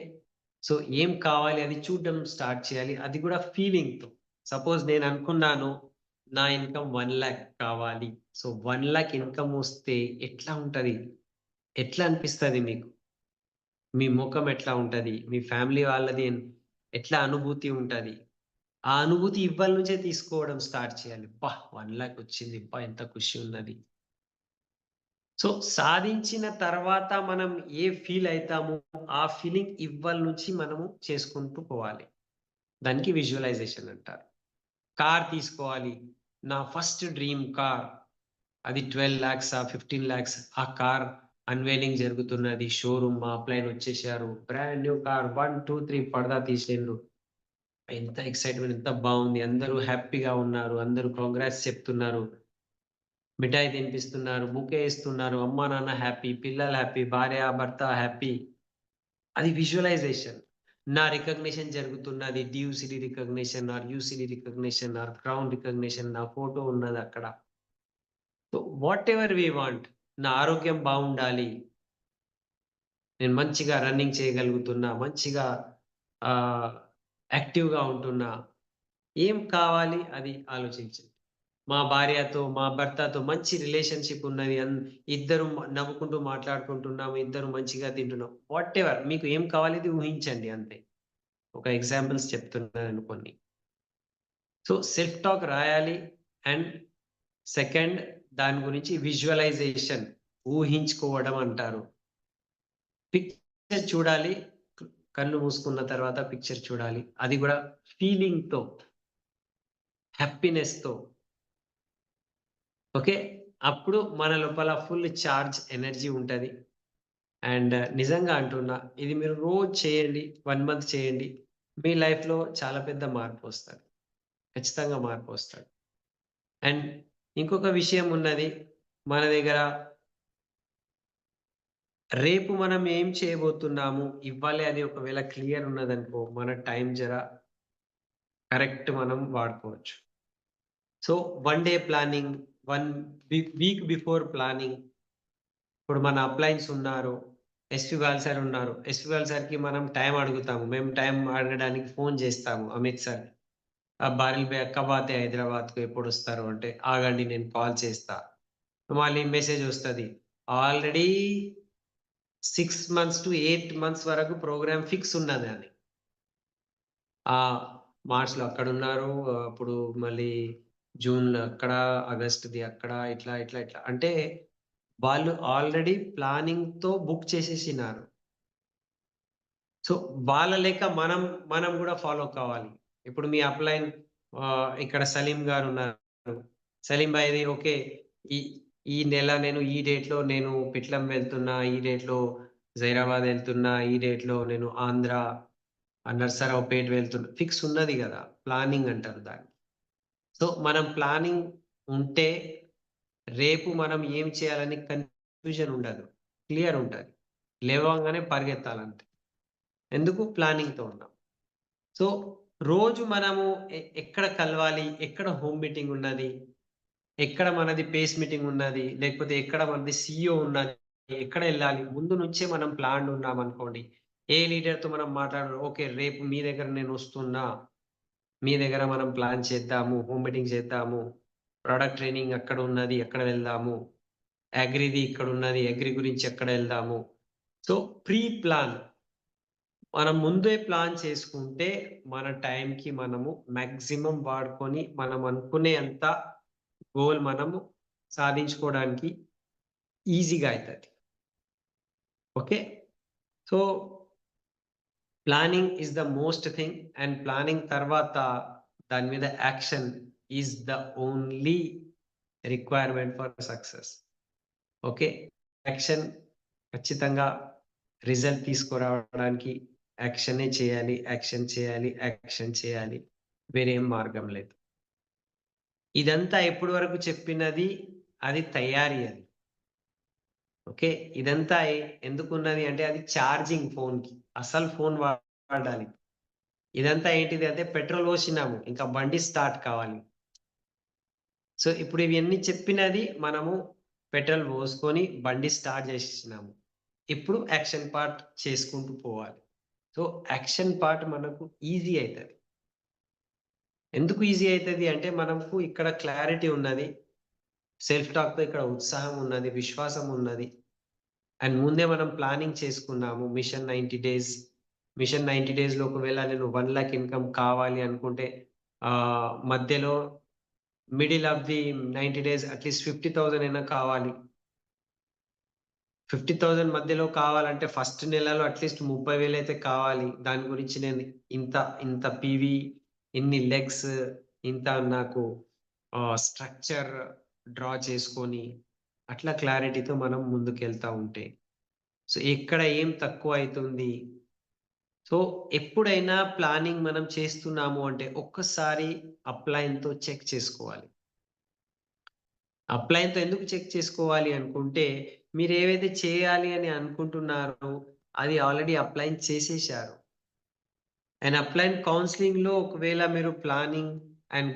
సో, ఏం కావాలి అది చూడడం స్టార్ట్ చేయాలి. అది కూడా ఫీలింగ్‌తో. సపోజ్ నేను అనుకున్నాను నా ఇన్‌కమ్ 1,00,000 కావాలి. సో, 1,00,000 ఇన్‌కమ్ వస్తే ఎట్లా ఉంటది? ఎట్లా అనిపిస్తది మీకు? మీ మొఖం ఎట్లా ఉంటది? మీ ఫ్యామిలీ వాళ్ళది ఎట్లా అనుభూతి ఉంటది? ఆ అనుభూతి ఇవ్వాల నుంచే తీసుకోవడం స్టార్ట్ చేయాలి. అబ్బా! 1,00,000 వచ్చింది. అబ్బా! ఎంత ఖుషి ఉన్నది. సో, సాధించిన తర్వాత మనం ఏ ఫీల్ అయితామో, ఆ ఫీలింగ్ ఇవ్వాల నుంచి మనము చేసుకుంటూ పోవాలి. దానికి విజువలైజేషన్ అంటారు. కార్ తీసుకోవాలి. నా ఫస్ట్ డ్రీమ్ కార్. అది 12,00,000 15,00,000 ఆ కార్ అన్‌వెయిలింగ్ జరుగుతున్నది. షోరూమ్ మా అప్లైన్ వచ్చేసారు. బ్రాండ్ న్యూ కార్ 1, 2, 3 పడదా తీసిండ్రు. ఎంత ఎక్సైట్‌మెంట్ ఎంత బావుంది. అందరూ హ్యాపీగా ఉన్నారు. అందరూ కాంగ్రాట్స్ చెప్తున్నారు. మిఠాయి తినిపిస్తున్నారు. బుకే ఇస్తున్నారు. అమ్మా, నాన్న హ్యాపీ. పిల్లలు హ్యాపీ. భార్య, భర్త హ్యాపీ. అది విజువలైజేషన్. నా రికగ్నిషన్ జరుగుతున్నది. డ్యూసీడీ రికగ్నిషన్ ఆర్ యూసీడీ రికగ్నిషన్ ఆర్ క్రౌన్ రికగ్నిషన్ నా ఫోటో ఉన్నదక్కడ. So, whatever we want. నా ఆరోగ్యం బావుండాలి. నేను మంచిగా రన్నింగ్ చేయగలుగుతున్నా. మంచిగా ఆహ్, యాక్టివ్‌గా ఉంటున్నా. ఏం కావాలి అది ఆలోచించండి. మా భార్యతో, మా భర్తతో మంచి రిలేషన్‌షిప్ ఉన్నది. ఇద్దరు నవ్వుకుంటూ మాట్లాడుకుంటున్నాము. ఇద్దరు మంచిగా తింటున్నాం. వాటెవర్ మీకు ఏం కావాలి ఇది ఊహించండి అంతే. ఒక ఎగ్జాంపుల్స్ చెప్తున్నాను కొన్ని. సో, సెల్ఫ్ టాక్ రాయాలి. అండ్ సెకండ్ దాని గురించి విజువలైజేషన్ ఊహించుకోవడం అంటారు. పిక్చర్ చూడాలి. కళ్ళు మూసుకున్న తర్వాత పిక్చర్ చూడాలి. అది గూడా ఫీలింగ్‌తో, హ్యాపీనెస్‌తో. ఓకే. అప్పుడు మన లోపల ఫుల్ చార్జ్ ఎనర్జీ ఉంటది. అండ్ నిజంగా అంటున్నా. ఇది మీరు రోజు చేయండి. 1 మంత్ చేయండి. మీ లైఫ్‌లో చాలా పెద్ద మార్పొస్తది. ఖచ్చితంగా మార్పొస్తది. అండ్ ఇంకొక విషయం ఉన్నది. మన దగ్గర రేపు మనం ఏం చేయబోతున్నాము, ఇవ్వాలి అని ఒకవేళ క్లియర్ ఉన్నదనుకో, మన టైం కరెక్ట్ మనం వాడుకోవచ్చు. So, 1 day planning, 1 week before planning. ఇప్పుడు మన అప్లయన్స్ ఉన్నారు. ఎస్‌పి బాల సార్ ఉన్నారు. ఎస్‌పి బాల సార్‌కి మనం టైం అడుగుతాము. మేము టైం అడగడానికి ఫోను జేస్తాము అమిత్ సార్. "బారిల్ భయ్యా కబ్ ఆతే హైదరాబాద్‌కు ఎప్పుడొస్తారు?" అంటే, "ఆగండి నేను కాల్ చేస్తా." మళ్ళీ మెసేజొస్తది. ఆల్రెడీ 6 మంత్స్ టు 8 మంత్స్ వరకు ప్రోగ్రామ్ ఫిక్స్ ఉన్నదని. మార్చ్‌లో అక్కడున్నారు. అప్పుడు మళ్ళీ జూన్‌లో అక్కడ, ఆగస్ట్‌ది అక్కడ ఇట్లా. అంటే వాళ్ళు ఆల్రెడీ ప్లానింగ్‌తో బుక్ చేసేసినారు. సో, వాళ్ళ లెక్క మనం గూడా ఫాలో కావాలి. ఇప్పుడు మీ అప్‌లైన్ ఇక్కడ సలీం గారున్నారు. సలీం భాయ్‌ది ఓకే. ఈ ఈ నెల నేను ఈ డేట్‌లో నేను పిట్లం వెళ్తున్నా. ఈ డేట్‌లో జైరాబాద్ ఎళ్తున్నా. ఈ డేట్‌లో నేను ఆంధ్ర నరసరావుపేట వెళ్తున్నా. ఫిక్స్ ఉన్నది గదా! ప్లానింగ్ అంటారు దాన్ని. సో, మనం ప్లానింగ్ ఉంటే రేపు మనం ఏం చేయాలని కన్‌ఫ్యూజన్ ఉండదు. క్లియర్ ఉంటది. లేవంగానే పరిగెత్తాలంతే. ఎందుకు? ప్లానింగ్‌తో ఉన్నాం. సో, రోజు మనము ఎక్కడ కలవాలి? ఎక్కడ హోమ్ మీటింగ్ ఉన్నది? ఎక్కడ మనది పేస్ మీటింగ్ ఉన్నది? లేకపోతే ఎక్కడ మనది సీఈఓ ఉన్నది? ఎక్కడెళ్ళాలి? ముందు నుంచే మనం ప్లాన్డ్ ఉన్నామనుకోండి. ఏ లీడర్‌తో మనం ఓకే. రేపు మీ దగ్గర నేనొస్తున్నా. మీ దగ్గర మనం ప్లాన్ చేద్దాము, హోమ్ మీటింగ్ చేద్దాము, ప్రొడక్ట్ ట్రైనింగ్ అక్కడ ఉన్నది, అక్కడ వెళ్దాము, అగ్రిది ఇక్కడ ఉన్నది, అగ్రి గురించి ఎక్కడ వెళ్దాము. సో ప్రీ ప్లాన్ మనం ముందే ప్లాన్ చేసుకుంటే మన టైంకి మనము మాక్సిమం వాడుకొని మనం అనుకునే అంత గోల్ మనము సాధించుకోవడానికి ఈజీగా అవుతుంది. Okay. So planning is the most thing, and planning తర్వాత దాని మీద action is the only requirement for success. Okay. Action ఖచ్చితంగా రిజల్ట్ తీసుకురావడానికి యాక్షనే చేయాలి, యాక్షన్ చేయాలి, యాక్షన్ చేయాలి. వేరేం మార్గం లేదు. ఇదంతా ఎప్పటి వరకు చెప్పినది అది తయారీ అది. ఓకే. ఇదంతా ఎందుకున్నది అంటే అది ఛార్జింగ్ ఫోన్‌కి. అసలు ఫోన్ వాడాలి. ఇదంతా ఏంటిది అంటే పెట్రోల్ పోసినాము. ఇంకా బండి స్టార్ట్ కావాలి. సో ఇప్పుడు ఇవన్నీ చెప్పినది మనము పెట్రోల్ పోసుకొని బండి స్టార్ట్ చేసేసినాము. ఇప్పుడు యాక్షన్ పార్ట్ చేసుకుంటూ పోవాలి. సో యాక్షన్ పార్ట్ మనకు ఈజీ అయితది. ఎందుకు ఈజీ అయితది అంటే మనకు ఇక్కడ క్లారిటీ ఉన్నది. సెల్ఫ్ టాక్‌తో ఇక్కడ ఉత్సాహం ఉన్నది, విశ్వాసం ఉన్నది. అండ్ ముందే మనం ప్లానింగ్ చేసుకున్నాము. Machine 90 days. మిషన్ 90 డేస్‌లో ఒకవేళ నేను 1,00,000 ఇన్‌కమ్ కావాలి అనుకుంటే మధ్యలో middle of the 90 days at least 50,000 అయినా కావాలి. 50,000 మధ్యలో కావాలంటే ఫస్ట్ నెలలో అట్‌లీస్ట్ 30,000 అయితే కావాలి. దాని గురించి నేను ఇంత, ఇంత పీవీ, ఇన్ని లెగ్స్, ఇంత నాకు స్ట్రక్చర్ డ్రా చేసుకొని, అట్లా క్లారిటీతో మనం ముందుకెళ్తా ఉంటే. సో ఎక్కడ ఏం తక్కువైతుంది? సో ఎప్పుడైనా ప్లానింగ్ మనం చేస్తున్నాము అంటే ఒక్కసారి అప్‌లైన్‌తో చెక్ చేసుకోవాలి. అప్‌లైన్‌తో ఎందుకు చెక్ చేసుకోవాలి అనుకుంటే, మీరేవైతే చేయాలి అని అనుకుంటున్నారో అది ఆల్రెడీ అప్‌లైన్ చేసేశారు. అండ్ అప్‌లైన్ కౌన్సెలింగ్‌లో ఒకవేళ మీరు ప్లానింగ్ అండ్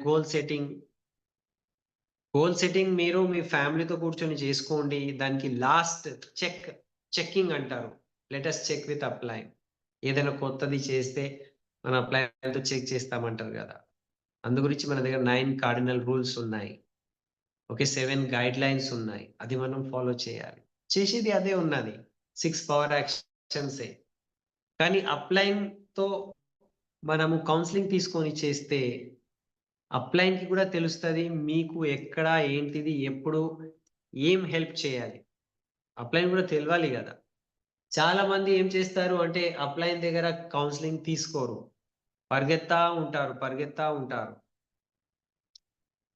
గోల్ సెట్టింగ్ మీరు మీ ఫ్యామిలీతో కూర్చొని చేసుకోండి. దానికి లాస్ట్ చెకింగ్ అంటారు. Let us check with upline. ఏదైనా కొత్తది చేస్తే మన అప్‌లైన్‌తో చెక్ చేస్తామంటారు గదా! అందు గురించి మన దగ్గర 9 కార్డినల్ రూల్స్ ఉన్నాయి. ఓకే. 7 గైడ్‌లైన్స్ ఉన్నాయి. అది మనం ఫాలో చేయాలి. చేసేది అదే ఉన్నది. 6 పవర్ యాక్షన్సే. కానీ అప్‌లైన్‌తో మనము కౌన్సెలింగ్ తీసుకొని చేస్తే అప్‌లైన్‌కి కూడా తెలుస్తది. మీకు ఎక్కడ, ఏంటిది, ఎప్పుడు, ఏం హెల్ప్ చేయాలి. అప్‌లైన్ కూడా తెలవాలి గదా! చాలామంది ఏం చేస్తారు అంటే అప్‌లైన్ దగ్గర కౌన్సెలింగ్ తీసుకోరు. పరిగెత్తా ఉంటారు.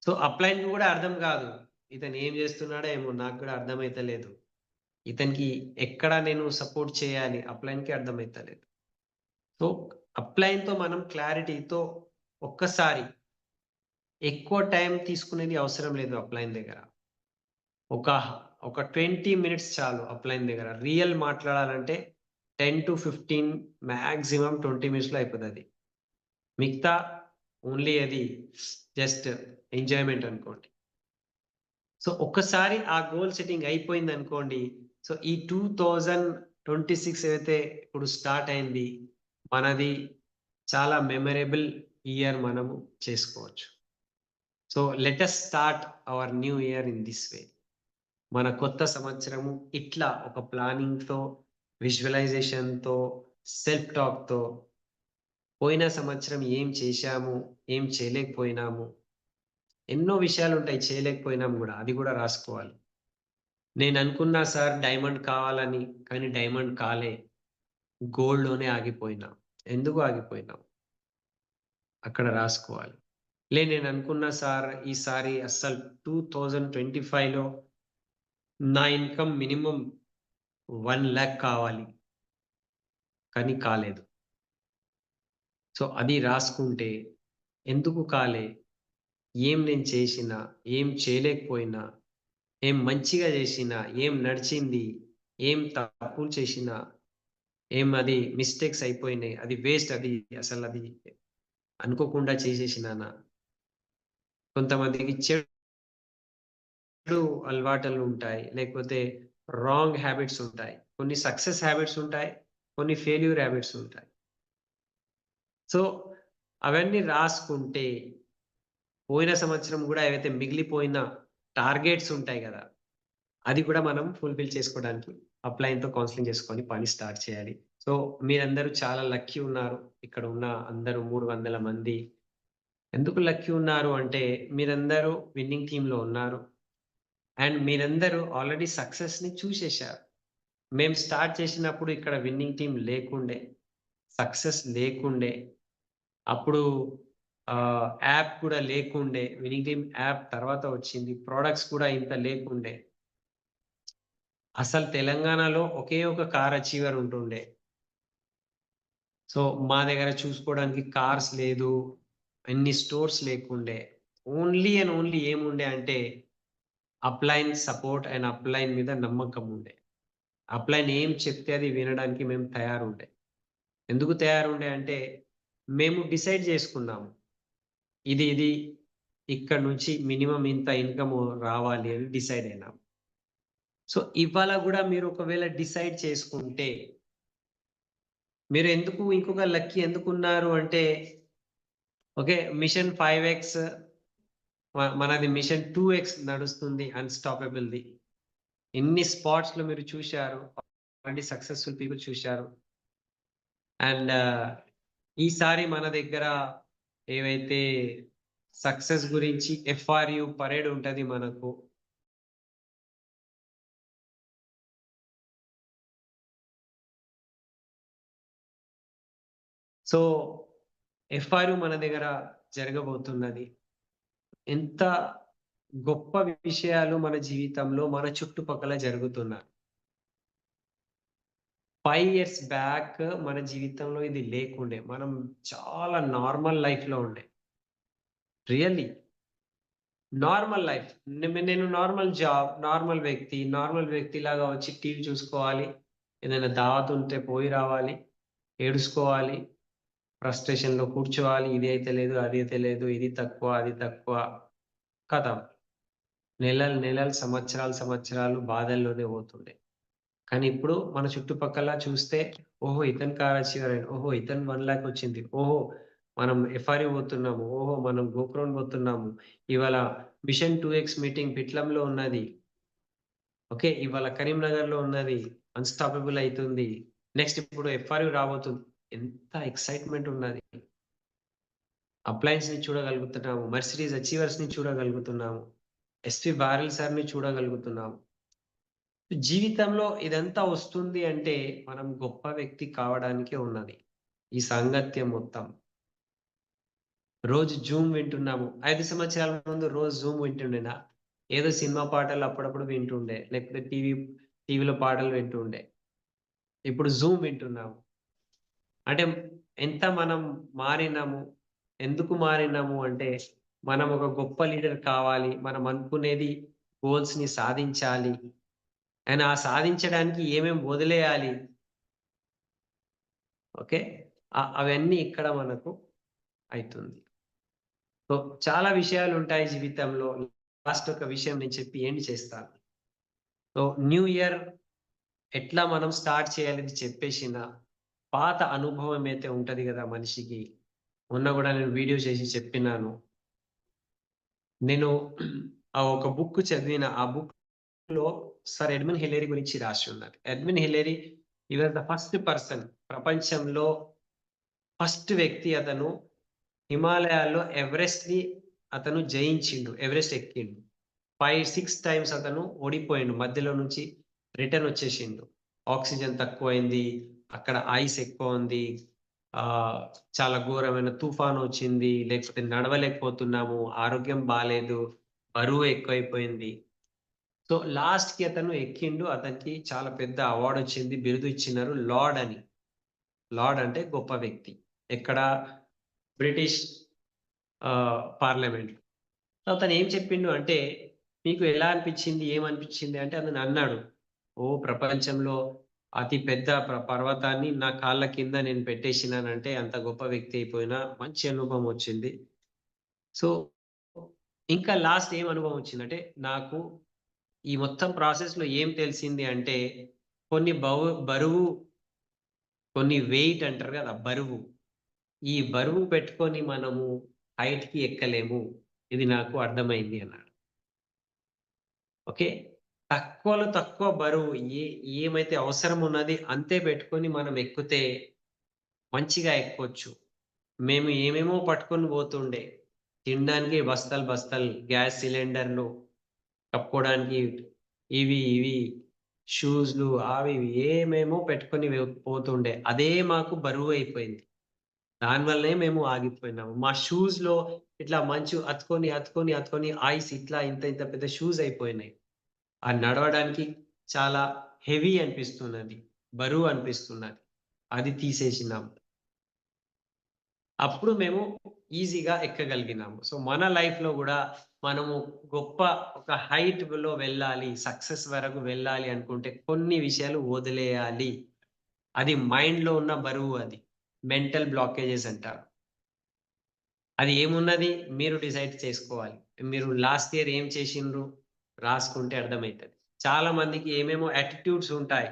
సో అప్‌లైన్‌కి కూడా అర్థం కాదు. ఇతను ఏం చేస్తున్నాడో ఏమో నాకు కూడా అర్థమైతలేదు. ఇతనికి ఎక్కడ నేను సపోర్ట్ చేయాలి అప్‌లైన్‌కి అర్థమైతలేదు. సో అప్‌లైన్‌తో మనం క్లారిటీతో ఒక్కసారి ఎక్కువ టైం తీసుకునేది అవసరం లేదు అప్‌లైన్ దగ్గర. ఒక ఒక 20 మినిట్స్ చాలు అప్‌లైన్ దగ్గర. రియల్ మాట్లాడాలంటే 10-15 మాక్సిమం 20 మినిట్స్‌లో అయిపోతది. మిగతా ఓన్లీ అది జస్ట్ ఎంజాయ్‌మెంట్ అనుకోండి. సో ఒక్కసారి ఆ గోల్ సెట్టింగ్ అయిపోయిందనుకోండి. సో ఈ 2026 ఏదైతే ఇప్పుడు స్టార్ట్ అయింది. మనది చాలా మెమరబుల్ ఇయర్ మనము చేసుకోవచ్చు. So let us start our new year in this way. మన కొత్త సంవత్సరము ఇట్లా ఒక ప్లానింగ్‌తో, విజువలైజేషన్‌తో, సెల్ఫ్ టాక్‌తో పోయిన సంవత్సరం ఏం చేశాము? ఏం చేయలేకపోయినాము? ఎన్నో విషయాలుంటాయి చేయలేకపోయినాం గూడా. అది గూడా రాసుకోవాలి. నేననుకున్నా సార్ డైమండ్ కావాలని, కానీ డైమండ్ కాలే. గోల్డ్‌లోనే ఆగిపోయినా. ఎందుకు ఆగిపోయినాం? అక్కడ రాసుకోవాలి. నేననుకున్నా సార్ ఈసారి అస్సలు 2025లో నా ఇన్‌కమ్ మినిమమ్ 1,00,000 కావాలి. కానీ కాలేదు. సో అది రాసుకుంటే ఎందుకు కాలే? ఏం నేను చేసినా? ఏం చేయలేకపోయినా? ఏం మంచిగా చేసినా? ఏం నడిచింది? ఏం తప్పులు చేసినా? ఏం అది మిస్టేక్స్ అయిపోయినాయి. అది వేస్ట్ అది అసలది అనుకోకుండా చేసేసినానా? కొంతమందికి చెడు అలవాటులుంటాయి. లేకపోతే రాంగ్ హ్యాబిట్స్ ఉంటాయి. కొన్ని సక్సెస్ హ్యాబిట్స్ ఉంటాయి. కొన్ని ఫెయిల్యూర్ హ్యాబిట్స్ ఉంటాయి. సో, అవన్నీ రాసుకుంటే పోయిన సంవత్సరం గూడా ఏవైతే మిగిలిపోయిన టార్గెట్స్ ఉంటాయి గదా! అది కూడా మనం ఫుల్‌ఫిల్ చేసుకోవడానికి అప్‌లైన్‌తో కౌన్సెలింగ్ చేసుకొని పని స్టార్ట్ చేయాలి. సో, మీరందరూ చాలా లక్కీ ఉన్నారు. ఇక్కడ ఉన్న అందరూ 300 మంది. ఎందుకు లక్కీ ఉన్నారు అంటే మీరందరూ విన్నింగ్ టీమ్‌లో ఉన్నారు. అండ్ మీరందరూ ఆల్రెడీ సక్సెస్‌ని చూసేశారు. మేము స్టార్ట్ చేసినప్పుడు ఇక్కడ విన్నింగ్ టీమ్ లేకుండే. సక్సెస్ లేకుండే. అప్పుడు యాప్ కూడా లేకుండే. విన్నింగ్ టీమ్ యాప్ తర్వాత వచ్చింది. ప్రొడక్ట్స్ కూడా ఇంత లేకుండే. అసలు తెలంగాణలో ఒకే ఒక కార్ అచీవర్ ఉంటుండే. సో, మా దగ్గర చూసుకోవడానికి కార్స్ లేదు. ఎన్ని స్టోర్స్ లేకుండే. ఓన్లీ అండ్ ఓన్లీ ఏముండే అంటే అప్‌లైన్ సపోర్ట్ అండ్ అప్‌లైన్ మీద నమ్మకం ఉండే. అప్‌లైన్ ఏం చెప్తే అది వినడానికి మేము తయారుండే. ఎందుకు తయారుండే అంటే మేము డిసైడ్ చేసుకున్నాము. ఇది ఇక్కడి నుంచి మినిమమ్ ఇంత ఇన్‌కమ్ రావాలి అని డిసైడ్ అయినాం. సో, ఇవాళ గూడా మీరు ఒకవేళ డిసైడ్ చేసుకుంటే మీరు ఎందుకు ఇంకొక లక్కీ ఎందుకున్నారు అంటే, ఓకే. మిషన్ 5ఎక్స్ మనది మిషన్ 2ఎక్స్ నడుస్తుంది అన్‌స్టాపబుల్‌ది. ఎన్ని స్పాట్స్‌లో మీరు చూశారు. ఆల్రెడీ సక్సెస్‌ఫుల్ పీపుల్ చూశారు. అండ్ ఈసారి మన దగ్గర ఏవైతే సక్సెస్ గురించి ఎఫ్ఆర్‌యు పరేడ్ ఉంటది మనకు. సో, ఎఫ్ఆర్‌యు మన దగ్గర జరగబోతున్నది. ఎంత గొప్ప విషయాలు మన జీవితంలో, మన చుట్టుపక్కల జరుగుతున్నాయి. 5 ఇయర్స్ బ్యాక్ మన జీవితంలో ఇది లేకుండే. మనం చాలా నార్మల్ లైఫ్‌లో ఉండే. Really normal life. నేను నార్మల్ జాబ్, నార్మల్ వ్యక్తిలాగా వచ్చి టీవీ చూసుకోవాలి. ఏదైనా దావత్ ఉంటే పోయి రావాలి. ఏడుసుకోవాలి. ఫ్రస్ట్రేషన్‌లో కూర్చోవాలి. ఇది అయితే లేదు, అది అయితే లేదు. ఇది తక్కువ, అది తక్కువ. ఖతం. నెలలు, సంవత్సరాలు బాధల్లోనే పోతుండే. కానీ ఇప్పుడు మన చుట్టుపక్కల చూస్తే, ఓహో! ఇతను కార్ అచీవర్ అయిండు. ఓహో! ఇతను 1,00,000 వచ్చింది. ఓహో! మనం ఎఫ్ఆర్‌యు పోతున్నాము. ఓహో! మనం గోపురం పోతున్నాము. ఇవాళ మిషన్ 2ఎక్స్ మీటింగ్ పిట్లంలో ఉన్నది. ఓకే. ఇవాళ కరీంనగర్‌లో ఉన్నది. అన్‌స్టాపబుల్ అయితుంది. నెక్స్ట్ ఇప్పుడు ఎఫ్ఆర్‌యు రాబోతుంది. ఎంత ఎక్సైట్‌మెంట్ ఉన్నది. అప్లయన్స్‌ని చూడగలుగుతున్నాము. మర్సిడీస్ అచీవర్స్‌ని చూడగలుగుతున్నాము. ఎస్‌పీ బారెల్ సార్‌ని చూడగలుగుతున్నాము. జీవితంలో ఇదంతా వస్తుంది అంటే, మనం గొప్ప వ్యక్తి కావడానికే ఉన్నది. ఈ సాంగత్యం మొత్తం. రోజు జూమ్ వింటున్నాము. 5 సంవత్సరాల ముందు రోజు జూమ్ వింటుండేనా? ఏదో సినిమా పాటలు అప్పుడప్పుడు వింటుండే. లేకపోతే టీవీలో పాటలు వింటుండే. ఇప్పుడు జూమ్ వింటున్నాము. అంటే ఎంత మనం మారినాము. ఎందుకు మారినాము అంటే, మనం ఒక గొప్ప లీడర్ కావాలి. మనం అనుకునేది గోల్స్‌ని సాధించాలి. అండ్ ఆ సాధించడానికి ఏమేం వదిలేయాలి. ఓకే. అవన్నీ ఇక్కడ మనకు అయితుంది. సో, చాలా విషయాలుంటాయి జీవితంలో. లాస్ట్ ఒక విషయం నేను చెప్పి ఎండ్ చేస్తాను. సో, న్యూ ఇయర్ ఎట్లా మనం స్టార్ట్ చేయాలి చెప్పేసిన పాత అనుభవం అయితే ఉంటది గదా మనిషికి. మొన్న గూడా నేను వీడియో చేసి చెప్పినాను. నేను ఒక బుక్ చదివిన. ఆ బుక్‌లో సర్ ఎడ్మండ్ హిలేరీ గురించి రాసి ఉన్నది. Edmund Hillary he was the first person ప్రపంచంలో ఫస్ట్ వ్యక్తి అతను. హిమాలయాల్లో అతను జయించిండు. ఎవరెస్ట్ ఎక్కిండు. 5, 6 టైమ్స్ అతను ఓడిపోయిండు. మధ్యలో నుంచి రిటర్న్ వచ్చేసిండు. ఆక్సిజన్ తక్కువైంది. అక్కడ ఐస్ ఎక్కువ ఉంది. ఆహ్, చాలా ఘోరమైన తుఫానొచ్చింది. లేకపోతే నడవలేకపోతున్నాము. ఆరోగ్యం బాలేదు. బరువు ఎక్కువైపోయింది. సో, లాస్ట్‌కి అతను ఎక్కిండు. అతనికి చాలా పెద్ద అవార్డొచ్చింది. బిరుదు ఇచ్చినారు. లార్డ్ అని. లార్డ్ అంటే గొప్ప వ్యక్తి. ఎక్కడ బ్రిటిష్ పార్లమెంట్. అతనేం చెప్పిండు అంటే, "మీకు ఎలా అనిపిచ్చింది? ఏమనిపిచ్చింది?" అంటే అతను అన్నాడు, "ఓహ్! ప్రపంచంలో అతి పెద్ద పర్వతాన్ని నా కాళ్ళ కింద నేను పెట్టేసినానంటే అంత గొప్ప వ్యక్తి అయిపోయినా మంచి అనుభవం వచ్చింది." సో, ఇంకా లాస్ట్ ఏం అనుభవం వచ్చిందంటే, నాకు ఈ మొత్తం ప్రాసెస్‌లో ఏం తెలిసింది అంటే, కొన్ని బరువు, కొన్ని వెయిట్ అంటారు గదా! బరువు. ఈ బరువు పెట్టుకొని మనము హైట్‌కి ఎక్కలేము. ఇది నాకు అర్థమైంది అన్నాడు. ఓకే. తక్కువలో తక్కువ బరువు ఏమైతే అవసరం ఉన్నది అంతే పెట్టుకొని మనం ఎక్కితే మంచిగా ఎక్కొచ్చు. మేము ఏమేమో పట్టుకొని పోతుండే. తినడానికి బస్తాలు బస్తాలు గ్యాస్ సిలిండర్‌లు, కప్పుకోవడానికి ఇవి షూస్‌లు అవి ఇవి ఏమేమో పెట్టుకొని పోతుండే. అదే మాకు బరువయిపోయింది. దానివల్లనే మేము ఆగిపోయినాము. మా షూస్‌లో ఇట్లా మంచు అతుక్కొని ఐస్ ఇట్లా ఇంత ఇంత పెద్ద షూస్ అయిపోయినాయి. నడవడానికి చాలా హెవీ అనిపిస్తున్నది. బరువు అనిపిస్తున్నది. అది తీసేసినాం. అప్పుడు మేము ఈజీగా ఎక్కగలిగినాము. సో, మన లైఫ్‌లో గూడా మనము గొప్ప ఒక హైట్‌లో వెళ్ళాలి, సక్సెస్ వరకు వెళ్ళాలి అనుకుంటే కొన్ని విషయాలు వదిలేయాలి. అది మైండ్‌లో ఉన్న బరువు అది. మెంటల్ బ్లాకేజెస్ అంటారు. అది ఏమున్నది మీరు డిసైడ్ చేసుకోవాలి. మీరు లాస్ట్ ఇయర్ ఏం చేసిండ్రు? రాసుకుంటే అర్థమైతది. చాలా మందికి ఏమేమో యాటిట్యూడ్స్ ఉంటాయి.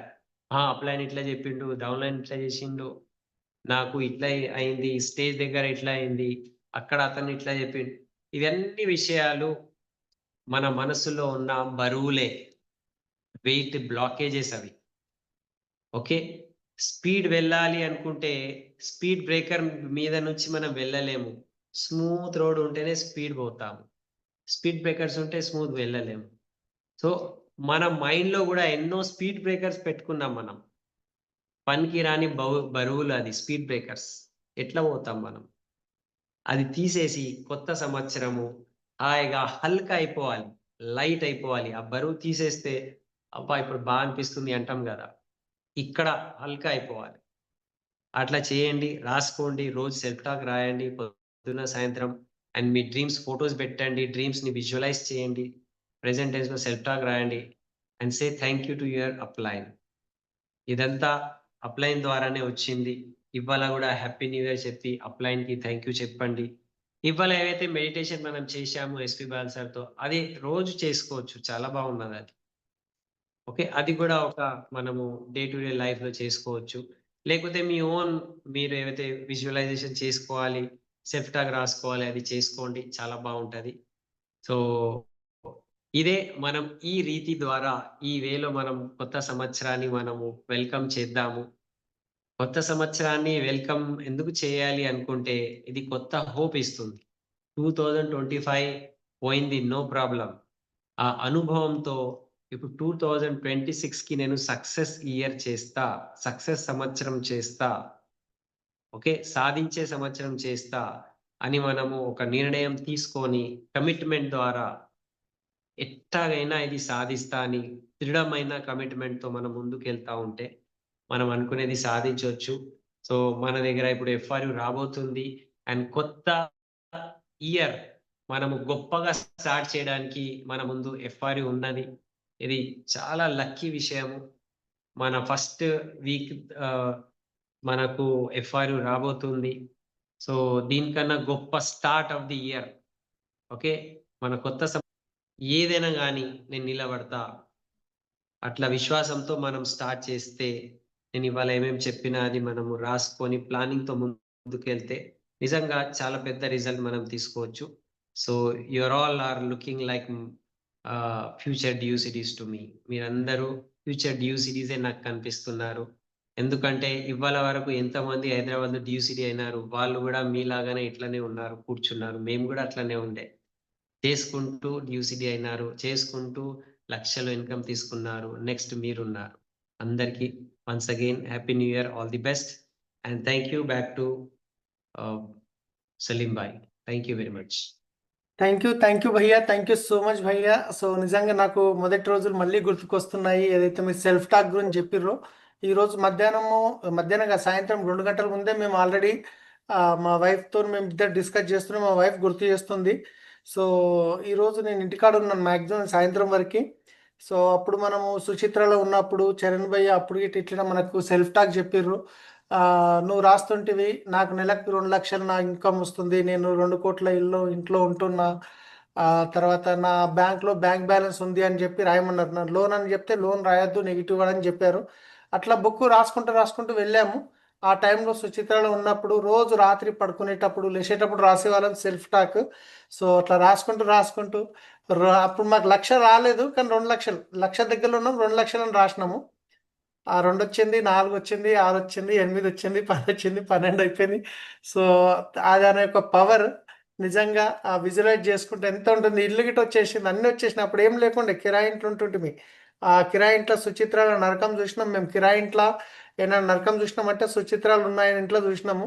అప్‌లైన్ ఇట్లా జెప్పిండు, డౌన్‌లైన్ ఇట్లా జేసిండు. నాకు ఇట్లా అయింది. స్టేజ్ దగ్గర ఇట్లా అయింది. అక్కడ అతను ఇట్లా జెప్పిండు. ఇవన్నీ విషయాలు మన మనసులో ఉన్న బరువులే. వెయిట్ బ్లాకేజెస్ అవి. ఓకే. స్పీడ్ వెళ్ళాలి అనుకుంటే స్పీడ్ బ్రేకర్ మీద నుంచి మనం వెళ్ళలేము. స్మూత్ రోడ్ ఉంటేనే స్పీడ్ పోతాము. స్పీడ్ బ్రేకర్స్ ఉంటే స్మూత్ వెళ్ళలేము. సో, మన మైండ్‌లో గూడా ఎన్నో స్పీడ్ బ్రేకర్స్ పెట్టుకున్నాం మనం. పనికి రాని బరువులు అది స్పీడ్ బ్రేకర్స్. ఎట్లా పోతాం మనం? అది తీసేసి కొత్త సంవత్సరము హాయిగా హల్కా అయిపోవాలి. లైట్ అయిపోవాలి. ఆ బరువు తీసేస్తే అబ్బా! ఇప్పుడు అనిపిస్తుంది అంటాం గదా! ఇక్కడ హల్కా అయిపోవాలి. అట్లా చేయండి. రాసుకోండి. రోజు సెల్ఫ్ టాక్ రాయండి. పొద్దున, సాయంత్రం అండ్ మీ డ్రీమ్స్ ఫోటోస్ పెట్టండి. డ్రీమ్స్‌ని విజువలైజ్ చేయండి. ప్రెజెంట్ టెన్స్‌లో సెల్ఫ్ టాక్ రాయండి. And say thank you to your upline. ఇదంతా అప్‌లైన్ ద్వారానే వచ్చింది. ఇవాళ గూడా హ్యాపీ న్యూ ఇయర్ చెప్పి అప్‌లైన్‌కి థాంక్ యూ చెప్పండి. ఇవాళ ఏవైతే మెడిటేషన్ మనం చేశామో ఎస్‌పీ బాలు సార్‌తో అది రోజు చేసుకోవచ్చు. చాలా బాగున్నదది. ఓకే. అది గూడా ఒక మనము డే టు డే లైఫ్‌లో చేసుకోవచ్చు. లేకపోతే మీ ఓన్ మీరేవైతే విజువలైజేషన్ చేసుకోవాలి, సెల్ఫ్ టాక్ రాసుకోవాలి అది చేసుకోండి. చాలా బావుంటది. సో, ఇదే మనం ఈ రీతి ద్వారా ఈ వేలో మనం కొత్త సంవత్సరాన్ని మనము వెల్కమ్ చేద్దాము. కొత్త సంవత్సరాన్ని వెల్కమ్ ఎందుకు చేయాలి అనుకుంటే ఇది కొత్త హోప్ ఇస్తుంది. 2025 పోయింది నో ప్రాబ్లమ్. ఆ అనుభవంతో ఇప్పుడు 2026కి నేను సక్సెస్ ఇయర్ చేస్తా. సక్సెస్ సంవత్సరం చేస్తా. ఓకే. సాధించే సంవత్సరం చేస్తా అని మనము ఒక నిర్ణయం తీసుకొని కమిట్మెంట్ ద్వారా ఎట్టాగైనా ఇది సాధిస్తా అని దృఢమైన కమిట్మెంట్‌తో మనం ముందుకెళ్తా ఉంటే, మనం అనుకునేది సాధించొచ్చు. సో, మన దగ్గర ఇప్పుడు ఎఫ్ఆర్‌యు రాబోతుంది. అండ్ కొత్త ఇయర్ మనము గొప్పగా స్టార్ట్ చేయడానికి మన ముందు ఎఫ్ఆర్‌యు ఉన్నది. ఇది చాలా లక్కీ విషయము. మన ఫస్ట్ వీక్ ఆహ్, మనకు ఎఫ్ఆర్‌యు రాబోతుంది. సో, దీనికన్నా గొప్ప start of the year. Okay. మన కొత్త ఏదైనా గాని నేను నిలబడతా. అట్లా విశ్వాసంతో మనం స్టార్ట్ చేస్తే, నేనివాళ ఏమేమి చెప్పినా అది మనము రాసుకొని ప్లానింగ్‌తో ముందుకెళ్తే, నిజంగా చాలా పెద్ద రిజల్ట్ మనం తీసుకోవచ్చు. So, you're all are looking like future due cities to me. మీరందరూ ఫ్యూచర్ డ్యూ సిటీసే నాకు కనిపిస్తున్నారు. ఎందుకంటే ఇవాళ వరకు ఎంతమంది హైదరాబాద్‌లో డ్యూ సిటీ అయినారు. వాళ్ళు గూడా మీలాగానే ఇట్లనే ఉన్నారు, కూర్చున్నారు. మేము గూడా అట్లనే ఉండే. చేసుకుంటూ యూసీడీ అయినారు. చేసుకుంటూ లక్షలు ఇన్‌కమ్ తీసుకున్నారు. నెక్స్ట్ మీరున్నారు. అందరికి once again happy new year. All the best. And thank you back to ah, Salim bhai. Thank you very much. Thank you భయ్యా. థ్యాంక్ యూ సో మచ్ భయ్యా. సో, నిజంగా నాకు మొదటి రోజులు మళ్ళీ గుర్తుకొస్తున్నాయి. ఏదైతే మీరు సెల్ఫ్ టాక్ గురించి చెప్పిర్రో, ఈరోజు మధ్యాహ్నం కాదు సాయంత్రం 2 గంటల ముందే మేము ఆల్రెడీ మా వైఫ్‌తోని మేమిద్దరు డిస్కస్ చేస్తున్నాం. మా వైఫ్ గుర్తు చేస్తుంది. సో, ఈరోజు నేను ఇంటికాడ ఉన్నాను మాక్సిమం సాయంత్రం వరకి. సో, అప్పుడు మనము సుచిత్రలో ఉన్నప్పుడు చరణ్ భయ్య అప్పుడు ఇట్లా మనకు సెల్ఫ్ టాక్ చెప్పిర్రు. నువ్వు రాస్తుంటివి నాకు నెలకు 2,00,000 నా ఇన్కమ్ వస్తుంది. నేను 2,00,00,000 ఇంట్లో ఉంటున్నా. తర్వాత నా బ్యాంక్ బ్యాలెన్స్ ఉంది అని చెప్పి రాయమన్నారు. లోన్ అని చెప్తే లోన్ రాయొద్దు నెగెటివ్ అని చెప్పారు. అట్లా బుక్ రాసుకుంటూ వెళ్ళాము. ఆ టైంలో సుచిత్రలో ఉన్నప్పుడు రోజు రాత్రి పడుకునేటప్పుడు లేచేటప్పుడు రాసేవాళ్ళం సెల్ఫ్ టాక్. సో అట్లా రాసుకుంటూ అప్పుడు మాకు 1,00,000 రాలేదు, కానీ 2,00,000 1,00,000 దగ్గరలో ఉన్నాం, 2,00,000 అని రాసినాము. ఆ 2 వచ్చింది, 4 వచ్చింది, 6 వచ్చింది, 8 వచ్చింది, 10 వచ్చింది, 12 అయిపోయింది. సో దాని యొక్క పవర్ నిజంగా విజువలైజ్ చేసుకుంటే ఎంత ఉంటుంది. ఇల్లు గిట్ట వచ్చేసింది, అన్ని వచ్చేసినాయి. అప్పుడు ఏం లేకుండే, కిరాయి ఇంట్లో ఉంటుంటిమి. ఆ కిరాయి ఇంట్లో సుచిత్రాల నరకం చూసినాం మేము. కిరాయి ఇంట్లో ఏమైనా నరకం చూసినామంటే సుచిత్రాలు ఉన్నాయని ఇంట్లో చూసినాము.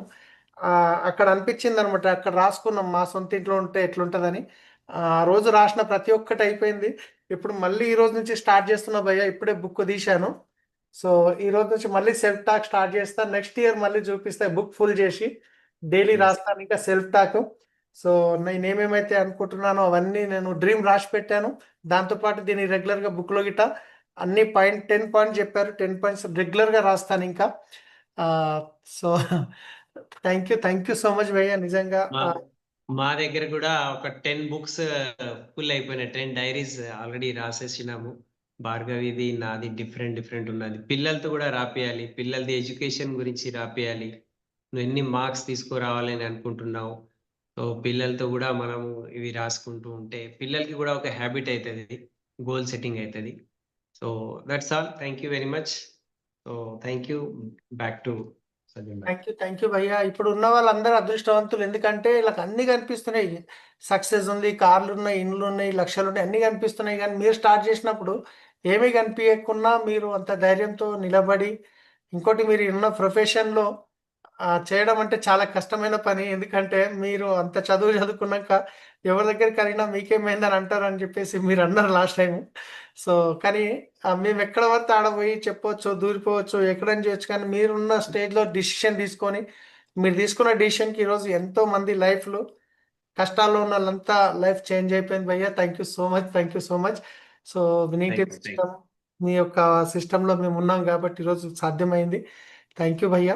అక్కడ అనిపించింది అనమాట, అక్కడ రాసుకున్నాం మా సొంత ఇంట్లో ఉంటే ఎట్లుంటుందని. ఆ రోజు రాసిన ప్రతి ఒక్కటి అయిపోయింది. ఇప్పుడు మళ్ళీ ఈ రోజు నుంచి స్టార్ట్ చేస్తున్నా భయ్య, ఇప్పుడే బుక్ తీశాను. సో ఈ రోజు నుంచి మళ్ళీ సెల్ఫ్ టాక్ స్టార్ట్ చేస్తాను. నెక్స్ట్ ఇయర్ మళ్ళీ చూపిస్తాను బుక్ ఫుల్ చేసి, డైలీ Yes. రాస్తాను ఇంకా సెల్ఫ్ టాక్. సో నేను ఏమేమైతే అనుకుంటున్నానో అవన్నీ నేను డ్రీమ్ రాసి పెట్టాను. దాంతోపాటు దీన్ని రెగ్యులర్గా బుక్లో గిట్ట అన్ని 10 పాయింట్స్ చెప్పారు, 10 పాయింట్స్ రెగ్యులర్గా రాస్తాను ఇంకా. So thank you so much భయ్య నిజంగా. మా దగ్గర కూడా ఒక 10 బుక్స్ ఫుల్ అయిపోయినాయి. 10 డైరీస్ ఆల్రెడీ రాసేసినాము. భార్గవిది నాది డిఫరెంట్ ఉన్నది. పిల్లలతో కూడా రాపియాలి. పిల్లలది ఎడ్యుకేషన్ గురించి రాపియాలి. నువ్వు ఎన్ని మార్క్స్ తీసుకురావాలని అనుకుంటున్నావు. సో పిల్లలతో కూడా మనము ఇవి రాసుకుంటూ ఉంటే పిల్లలకి కూడా ఒక హ్యాబిట్ అవుతుంది, గోల్ సెట్టింగ్ అవుతుంది. So that's all. Thank you very much. So thank you. Back to Salim భాయ్. థ్యాంక్ యూ భయ్య. ఇప్పుడు ఉన్న వాళ్ళందరూ అదృష్టవంతులు, ఎందుకంటే వీళ్ళకి అన్ని కనిపిస్తున్నాయి. సక్సెస్ ఉంది, కార్లు ఉన్నాయి, ఇండ్లు ఉన్నాయి, లక్షలు ఉన్నాయి, అన్ని కనిపిస్తున్నాయి. కానీ మీరు స్టార్ట్ చేసినప్పుడు ఏమీ కనిపించకున్నా మీరు అంత ధైర్యంతో నిలబడి, ఇంకోటి మీరు ఉన్న ప్రొఫెషన్లో చేయడం అంటే చాలా కష్టమైన పని. ఎందుకంటే మీరు అంత చదువు చదువుకున్నాక ఎవరి దగ్గరికి వెళ్ళినా మీకేమైందని అంటారని చెప్పేసి మీరు అన్నారు లాస్ట్ టైం. సో కానీ మేము ఎక్కడ పడితే ఆడ పోయి చెప్పవచ్చు, దూరిపోవచ్చు, ఎక్కడైనా చేయొచ్చు. కానీ మీరున్న స్టేజ్లో డిసిషన్ తీసుకొని, మీరు తీసుకున్న డిసిషన్కి ఈరోజు ఎంతో మంది లైఫ్లో కష్టాల్లో ఉన్న వాళ్ళంతా లైఫ్ చేంజ్ అయిపోయింది భయ్య. Thank you so much. So వినీటి Thank you. సిస్టమ్, మీ యొక్క సిస్టంలో మేము ఉన్నాం కాబట్టి ఈరోజు సాధ్యమైంది. థ్యాంక్ యూ భయ్య,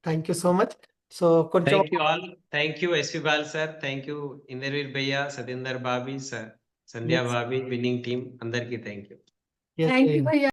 thank you so much. So కొంచెం thank you all. Thank you SV Bal sir, thank you Inderveer భయ్య, Satinder Bobby sir, Sandhya Bobby, winning team అందరికీ thank you. Yes, thank you భయ్య. భయ్యా.